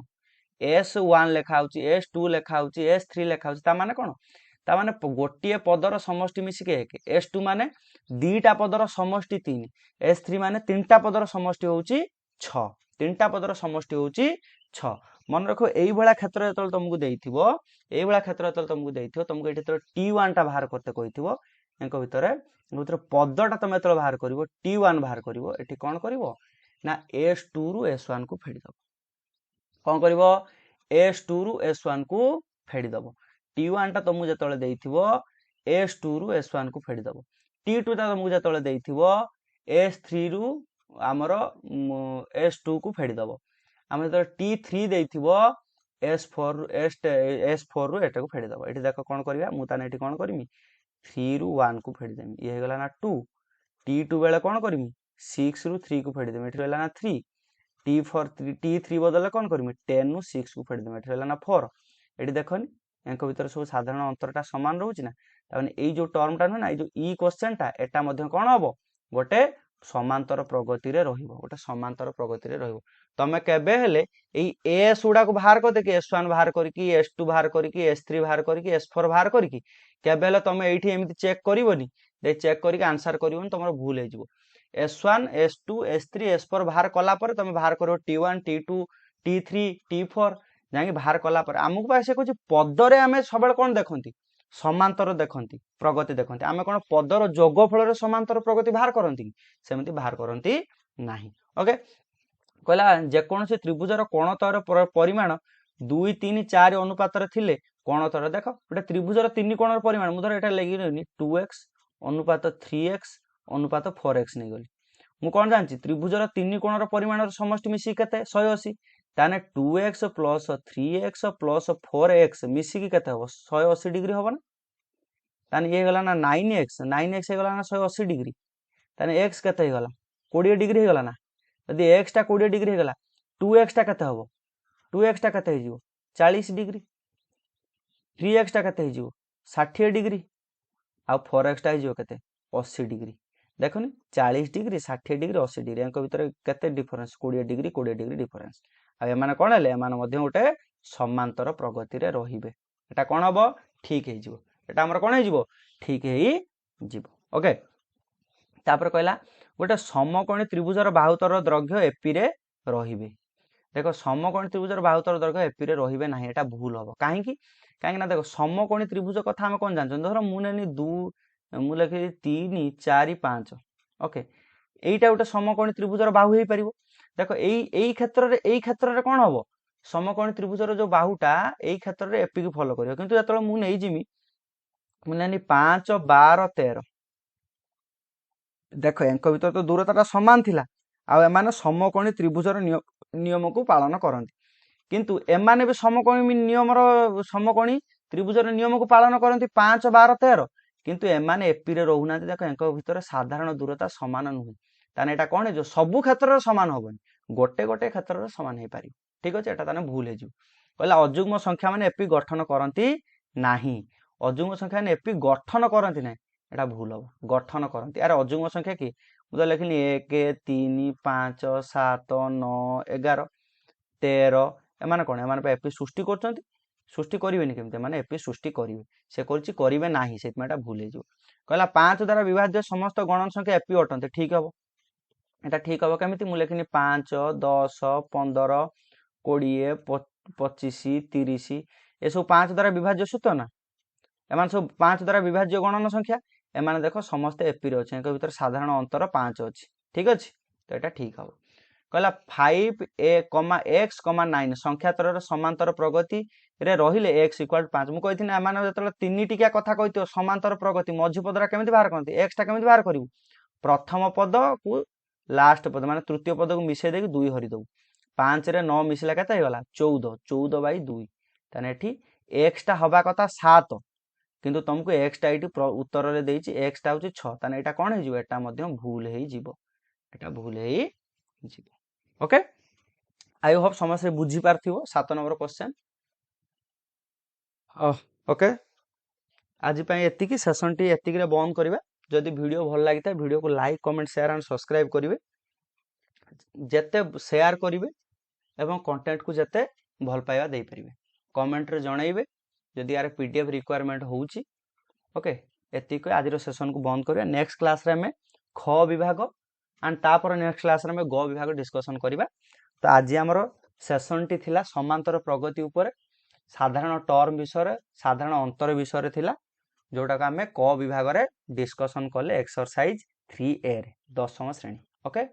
S1 ଲେଖା ହଉଛି S2 ଲେଖା ହଉଛି S3 ଲେଖା ହଉଛି ତା ମାନେ କଣ ତା ମାନେ ଗୋଟିଏ ପଦର ସମଷ୍ଟି ମିଶିକି 1, S2 ମାନେ ଦିଟା ପଦର ସମଷ୍ଟି 3, S3 ମାନେ ତିନିଟା ପଦର ସମଷ୍ଟି ହଉଛି 6, ତିନିଟା ପଦର ସମଷ୍ଟି ହଉଛି 6। ମନେ ରଖ ଏଇଭଳିଆ କ୍ଷେତ୍ର ଯେତେବେଳେ ତମକୁ ଦେଇଥିବ ତମକୁ ଏଠି ଯେତେବେଳେ T1 ଟା ବାହାର କରତେ କହିଥିବ ଏଙ୍କ ଭିତରେ ପଦଟା ତମେ ଯେତେବେଳେ ବାହାର କରିବ T1 ବାହାର କରିବ ଏଠି କଣ କରିବ ନା S2 ରୁ S1 କୁ ଫେଡ଼ିଦବ। କଣ କରିବ S2 ରୁ S1 କୁ ଫେଡ଼ିଦବ। T1 ଟା ତମକୁ ଯେତେବେଳେ ଦେଇଥିବ S2 ରୁ S1 କୁ ଫେଡ଼ିଦବ। T2 ଟା ତମକୁ ଯେତେବେଳେ ଦେଇଥିବ S3 ରୁ ଆମର S2 କୁ ଫେଡ଼ିଦବ। ଆମେ ଯେତେବେଳେ T3 ଦେଇଥିବ S4 ରୁ ଏଟାକୁ ଫେଡ଼ିଦବ। ଏଠି ଦେଖ କଣ କରିବା ମୁଁ ତାହେଲେ ଏଠି କଣ କରିମି 3 ରୁ 1 କୁ ଫେଡ଼ିଦେମି। ଇଏ ହେଇଗଲା ନା 2। T2 ବେଳେ କଣ କରିମି 6 ରୁ 3 କୁ ଫେଡ଼ିଦେମି। ଏଠି ରହିଲା ନା 3। T3 ବଦଳରେ କଣ କରିମି 10 ରୁ 6 କୁ ଫେଡ଼ିଦେମି। ଏଠି ରହିଲା ନା 4। ଏଠି ଦେଖନି ଏଙ୍କ ଭିତରେ ସବୁ ସାଧାରଣ ଅନ୍ତରଟା ସମାନ ରହୁଛି ନା ତାମାନେ ଏଇ ଯୋଉ ଟର୍ମଟା ନୁହେଁ ନା ଏଇ ଯୋଉ ଇ କ୍ୱେଶ୍ଚନଟା ଏଟା ମଧ୍ୟ କଣ ହବ ଗୋଟେ ସମାନ୍ତର ପ୍ରଗତିରେ ରହିବ। ତମେ କେବେ ହେଲେ ଏଇ S ଗୁଡାକୁ ବାହାର କରିଦେଇକି S1 ବାହାର କରିକି S2 ବାହାର କରିକି S3 ବାହାର କରିକି S4 ବାହାର କରିକି କେବେ ହେଲେ ତମେ ଏଇଠି ଏମିତି ଚେକ୍ କରିବନି ଚେକ୍ କରିକି ଆନ୍ସର କରିବନି ତମର ଭୁଲ ହେଇଯିବ। S1 S2 S3 S4 ବାହାର କଲା ପରେ ତମେ ବାହାର କରିବ T1 T2 T3 T4 ଯାଇକି ବାହାର କଲା ପରେ ଆମକୁ ବା ସେ କହୁଛି ପଦରେ ଆମେ ସବୁବେଳେ କଣ ଦେଖନ୍ତି ସମାନ୍ତର ଦେଖନ୍ତି ପ୍ରଗତି ଦେଖନ୍ତି। ଆମେ କଣ ପଦର ଯୋଗ ଫଳରେ ସମାନ୍ତର ପ୍ରଗତି ବାହାର କରନ୍ତି କି ସେମିତି ବାହାର କରନ୍ତି ନାହିଁ। ଓକେ କହିଲା ଯେକୌଣସି ତ୍ରିଭୁଜର କୋଣତର ପରିମାଣ 2 3 4 ଅନୁପାତରେ ଥିଲେ କୋଣତର ଦେଖ ଗୋଟେ ତ୍ରିଭୁଜର 3 କୋଣର ପରିମାଣ ମୁଁ ଧର ଏଟା ଲେଖିନେନି 2x ଅନୁପାତ 3x ଅନୁପାତ 4x ନେଇଗଲି। ମୁଁ କଣ ଜାଣିଛି ତ୍ରିଭୁଜର 3 କୋଣର ପରିମାଣର ସମଷ୍ଟି ମିଶିକି କେତେ 180 ତାହେଲେ 2x plus 3x plus 4x ମିଶିକି କେତେ ହବ 180 ଡିଗ୍ରୀ ହବ ନା। ତାହେଲେ ଇଏ ହେଇଗଲା ନା 9x ହେଇଗଲା ନା 180 ଡିଗ୍ରୀ। ତାହେଲେ x କେତେ ହେଇଗଲା 20 ଡିଗ୍ରୀ ହେଇଗଲା ନା। ଯଦି x ଟା 20 ଡିଗ୍ରୀ ହେଇଗଲା 2x ଟା କେତେ ହବ 2x ଟା କେତେ ହେଇଯିବ 40 ଡିଗ୍ରୀ। 3x ଟା କେତେ ହେଇଯିବ 60 ଡିଗ୍ରୀ ଆଉ 4x ଟା ହେଇଯିବ କେତେ 80 ଡିଗ୍ରୀ। ଦେଖୁନି 40 ଡିଗ୍ରୀ 60 ଡିଗ୍ରୀ 80 ଡିଗ୍ରୀ ଏଙ୍କ ଭିତରେ କେତେ ଡିଫରେନ୍ସ 20 ଡିଗ୍ରୀ ଡିଫରେନ୍ସ। ଆଉ ଏମାନେ କଣ ହେଲେ ଏମାନେ ମଧ୍ୟ ଗୋଟେ ସମାନ୍ତର ପ୍ରଗତିରେ ରହିବେ। ଏଟା କଣ ହବ ଠିକ ହେଇଯିବ। ଏଟା ଆମର କଣ ହେଇଯିବ ଠିକ ହେଇଯିବ। ଓକେ ତାପରେ କହିଲା ଗୋଟେ ସମକୋଣୀ ତ୍ରିଭୁଜର ବାହୁତର ଦୈର୍ଘ୍ୟ ଏପି ରେ ରହିବେ। ଦେଖ ସମକୋଣୀ ତ୍ରିଭୁଜର ବାହୁତର ଦୈର୍ଘ୍ୟ ଏପି ରେ ରହିବେ ନାହିଁ ଏଟା ଭୁଲ ହବ। କାହିଁକି ନା ଦେଖ ସମକୋଣୀ ତ୍ରିଭୁଜ କଥା ଆମେ କଣ ଜାଣିଛନ୍ତି ଧର ମୁଁ ନେନି ମୁଁ ଲେଖିଲି 3 4 5 ଓକେ ଏଇଟା ଗୋଟେ ସମକୋଣୀ ତ୍ରିଭୁଜର ବାହୁ ହେଇପାରିବ। ଦେଖ ଏଇ କ୍ଷେତ୍ରରେ କଣ ହବ ସମକୋଣୀ ତ୍ରିଭୁଜର ଯୋଉ ବାହୁଟା ଏଇ କ୍ଷେତ୍ରରେ ଏପି କୁ ଫଲୋ କରିବ। କିନ୍ତୁ ଯେତେବେଳେ ମୁଁ ନେଇଯିମି ମୁଁ ନେନି 5 12 13 ଦେଖ ଏଙ୍କ ଭିତରେ ତ ଦୂରତାଟା ସମାନ ଥିଲା ଆଉ ଏମାନେ ସମକୋଣୀ ତ୍ରିଭୁଜର ନିୟମକୁ ପାଳନ କରନ୍ତି। କିନ୍ତୁ ଏମାନେ ବି ସମକୋଣୀ ତ୍ରିଭୁଜର ନିୟମକୁ ପାଳନ କରନ୍ତି 5 12 13 କିନ୍ତୁ ଏମାନେ ଏପିରେ ରହୁନାହାନ୍ତି। ଦେଖ ଏଙ୍କ ଭିତରେ ସାଧାରଣ ଦୂରତା ସମାନ ନୁହେଁ। ତାହେଲେ ଏଟା କଣ ହେଇଯିବ ସବୁ କ୍ଷେତ୍ରରେ ସମାନ ହବନି ଗୋଟେ କ୍ଷେତ୍ରରେ ସମାନ ହେଇପାରିବ। ଠିକ ଅଛି ଏଟା ତାହେଲେ ଭୁଲ ହେଇଯିବ। କହିଲା ଅଯୁଗ୍ମ ସଂଖ୍ୟା ମାନେ ଏପି ଗଠନ କରନ୍ତି ନାହିଁ। ଅଯୁଗ୍ମ ସଂଖ୍ୟା ମାନେ ଏପି ଗଠନ କରନ୍ତି ନାହିଁ ଏଟା ଭୁଲ ହବ ଗଠନ କରନ୍ତି। ଆରେ ଅଯୁଗ୍ମ ସଂଖ୍ୟା କି ମୁଁ ତ ଲେଖିଲି 1 3 5 7 9 11 13 ଏମାନେ କଣ ଏମାନେ ଏପି ସୃଷ୍ଟି କରୁଛନ୍ତି ସୃଷ୍ଟି କରିବେନି କେମିତି ଏମାନେ ଏପି ସୃଷ୍ଟି କରିବେ ସେ କରିଛି କରିବେ ନାହିଁ ସେଥିପାଇଁ ଏଟା ଭୁଲ ହେଇଯିବ। କହିଲା 5 ଦ୍ୱାରା ବିଭାଜ୍ୟ ସମସ୍ତ ଗଣନ ସଂଖ୍ୟା ଏପି ଅଟନ୍ତି ଠିକ ହବ। এটা ଠିକ ହବ କେମିତି ମୁଁ ଲେଖିନି 5 10 15 20 25 30 ଏସବୁ 5 ଦ୍ୱାରା ବିଭାଜ୍ୟ ସୂତ୍ର ନା ଏମାନେ ସବୁ 5 ଦ୍ୱାରା ବିଭାଜ୍ୟ ଗଣନ ସଂଖ୍ୟା ଏମାନେ ଦେଖ ସମସ୍ତେ ଏପିରେ ଅଛି ଏଙ୍କ ଭିତରେ ସାଧାରଣ ଅନ୍ତର 5 ଅଛି ଠିକ ଅଛି ତ ଏଟା ଠିକ ହବ। କହିଲା 5 x 9 ସଂଖ୍ୟାତରର ସମାନ୍ତର ପ୍ରଗତିରେ ରହିଲେ x = 5 ମୁଁ କହିଥିଲି ଏମାନେ ଯେତେବେଳେ ତିନି ଟିକିଆ କଥା କହିଥିବ ସମାନ୍ତର ପ୍ରଗତି ମଝି ପଦଟା କେମିତି ବାହାର କରନ୍ତି x ଟା କେମିତି ବାହାର କରିବୁ ପ୍ରଥମ ପଦକୁ ଲାଷ୍ଟ ପଦ ମାନେ ତୃତୀୟ ପଦକୁ ମିଶେଇ ଦେଇକି 2 ହରିଦବୁ 5 ରେ 9 ମିଶିଲା କେତେ ହେଇଗଲା 14 14/2 ତାହେଲେ ଏଠି x ଟା ହବା କଥା 7 କିନ୍ତୁ ତମକୁ x ଟା ଏଇଠି ଉତ୍ତରରେ ଦେଇଛି x ଟା ହେଉଛି 6 ତାହେଲେ ଏଇଟା କ'ଣ ହେଇଯିବ ଏଟା ମଧ୍ୟ ଭୁଲ ହେଇଯିବ ଏଟା ଭୁଲ ହେଇଯିବ ଓକେ ଆଇ ହୋପ ସମସ୍ତେ ବୁଝି ପାରଥିବ 7 ନମ୍ବର क्वेश्चन ओके आज एतिकी सेशन टी एतिकी बंद करवा जदि वीडियो भल लगी वीडियो को like comment share and subscribe करेंगे जेते शेयर करेंगे एवं कंटेंट को जेते भल पाइबा दे पारिबे कमेंट रे जणाइबे जदि यार पीडीएफ रिक्वायरमेंट होउची ओके एतिकी आज सेशन को बंद करवा नेक्स्ट क्लास रे हमें ख विभाग एंड तापर नेक्स्ट क्लास रे हमें ग विभाग डिस्कशन करवा तो आज आमर सेशन टी थिला समांतर प्रगति ऊपर साधारण टर्म विषय साधारण अंतर विषय थिला जोटा को आम क विभाग रे डिस्कशन कले एक्सरसाइज 3A रे 10वीं श्रेणी ओके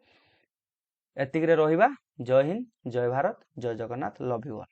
एतिक रे रहिबा जय हिंद जय भारत जय जगन्नाथ लव यू ऑल।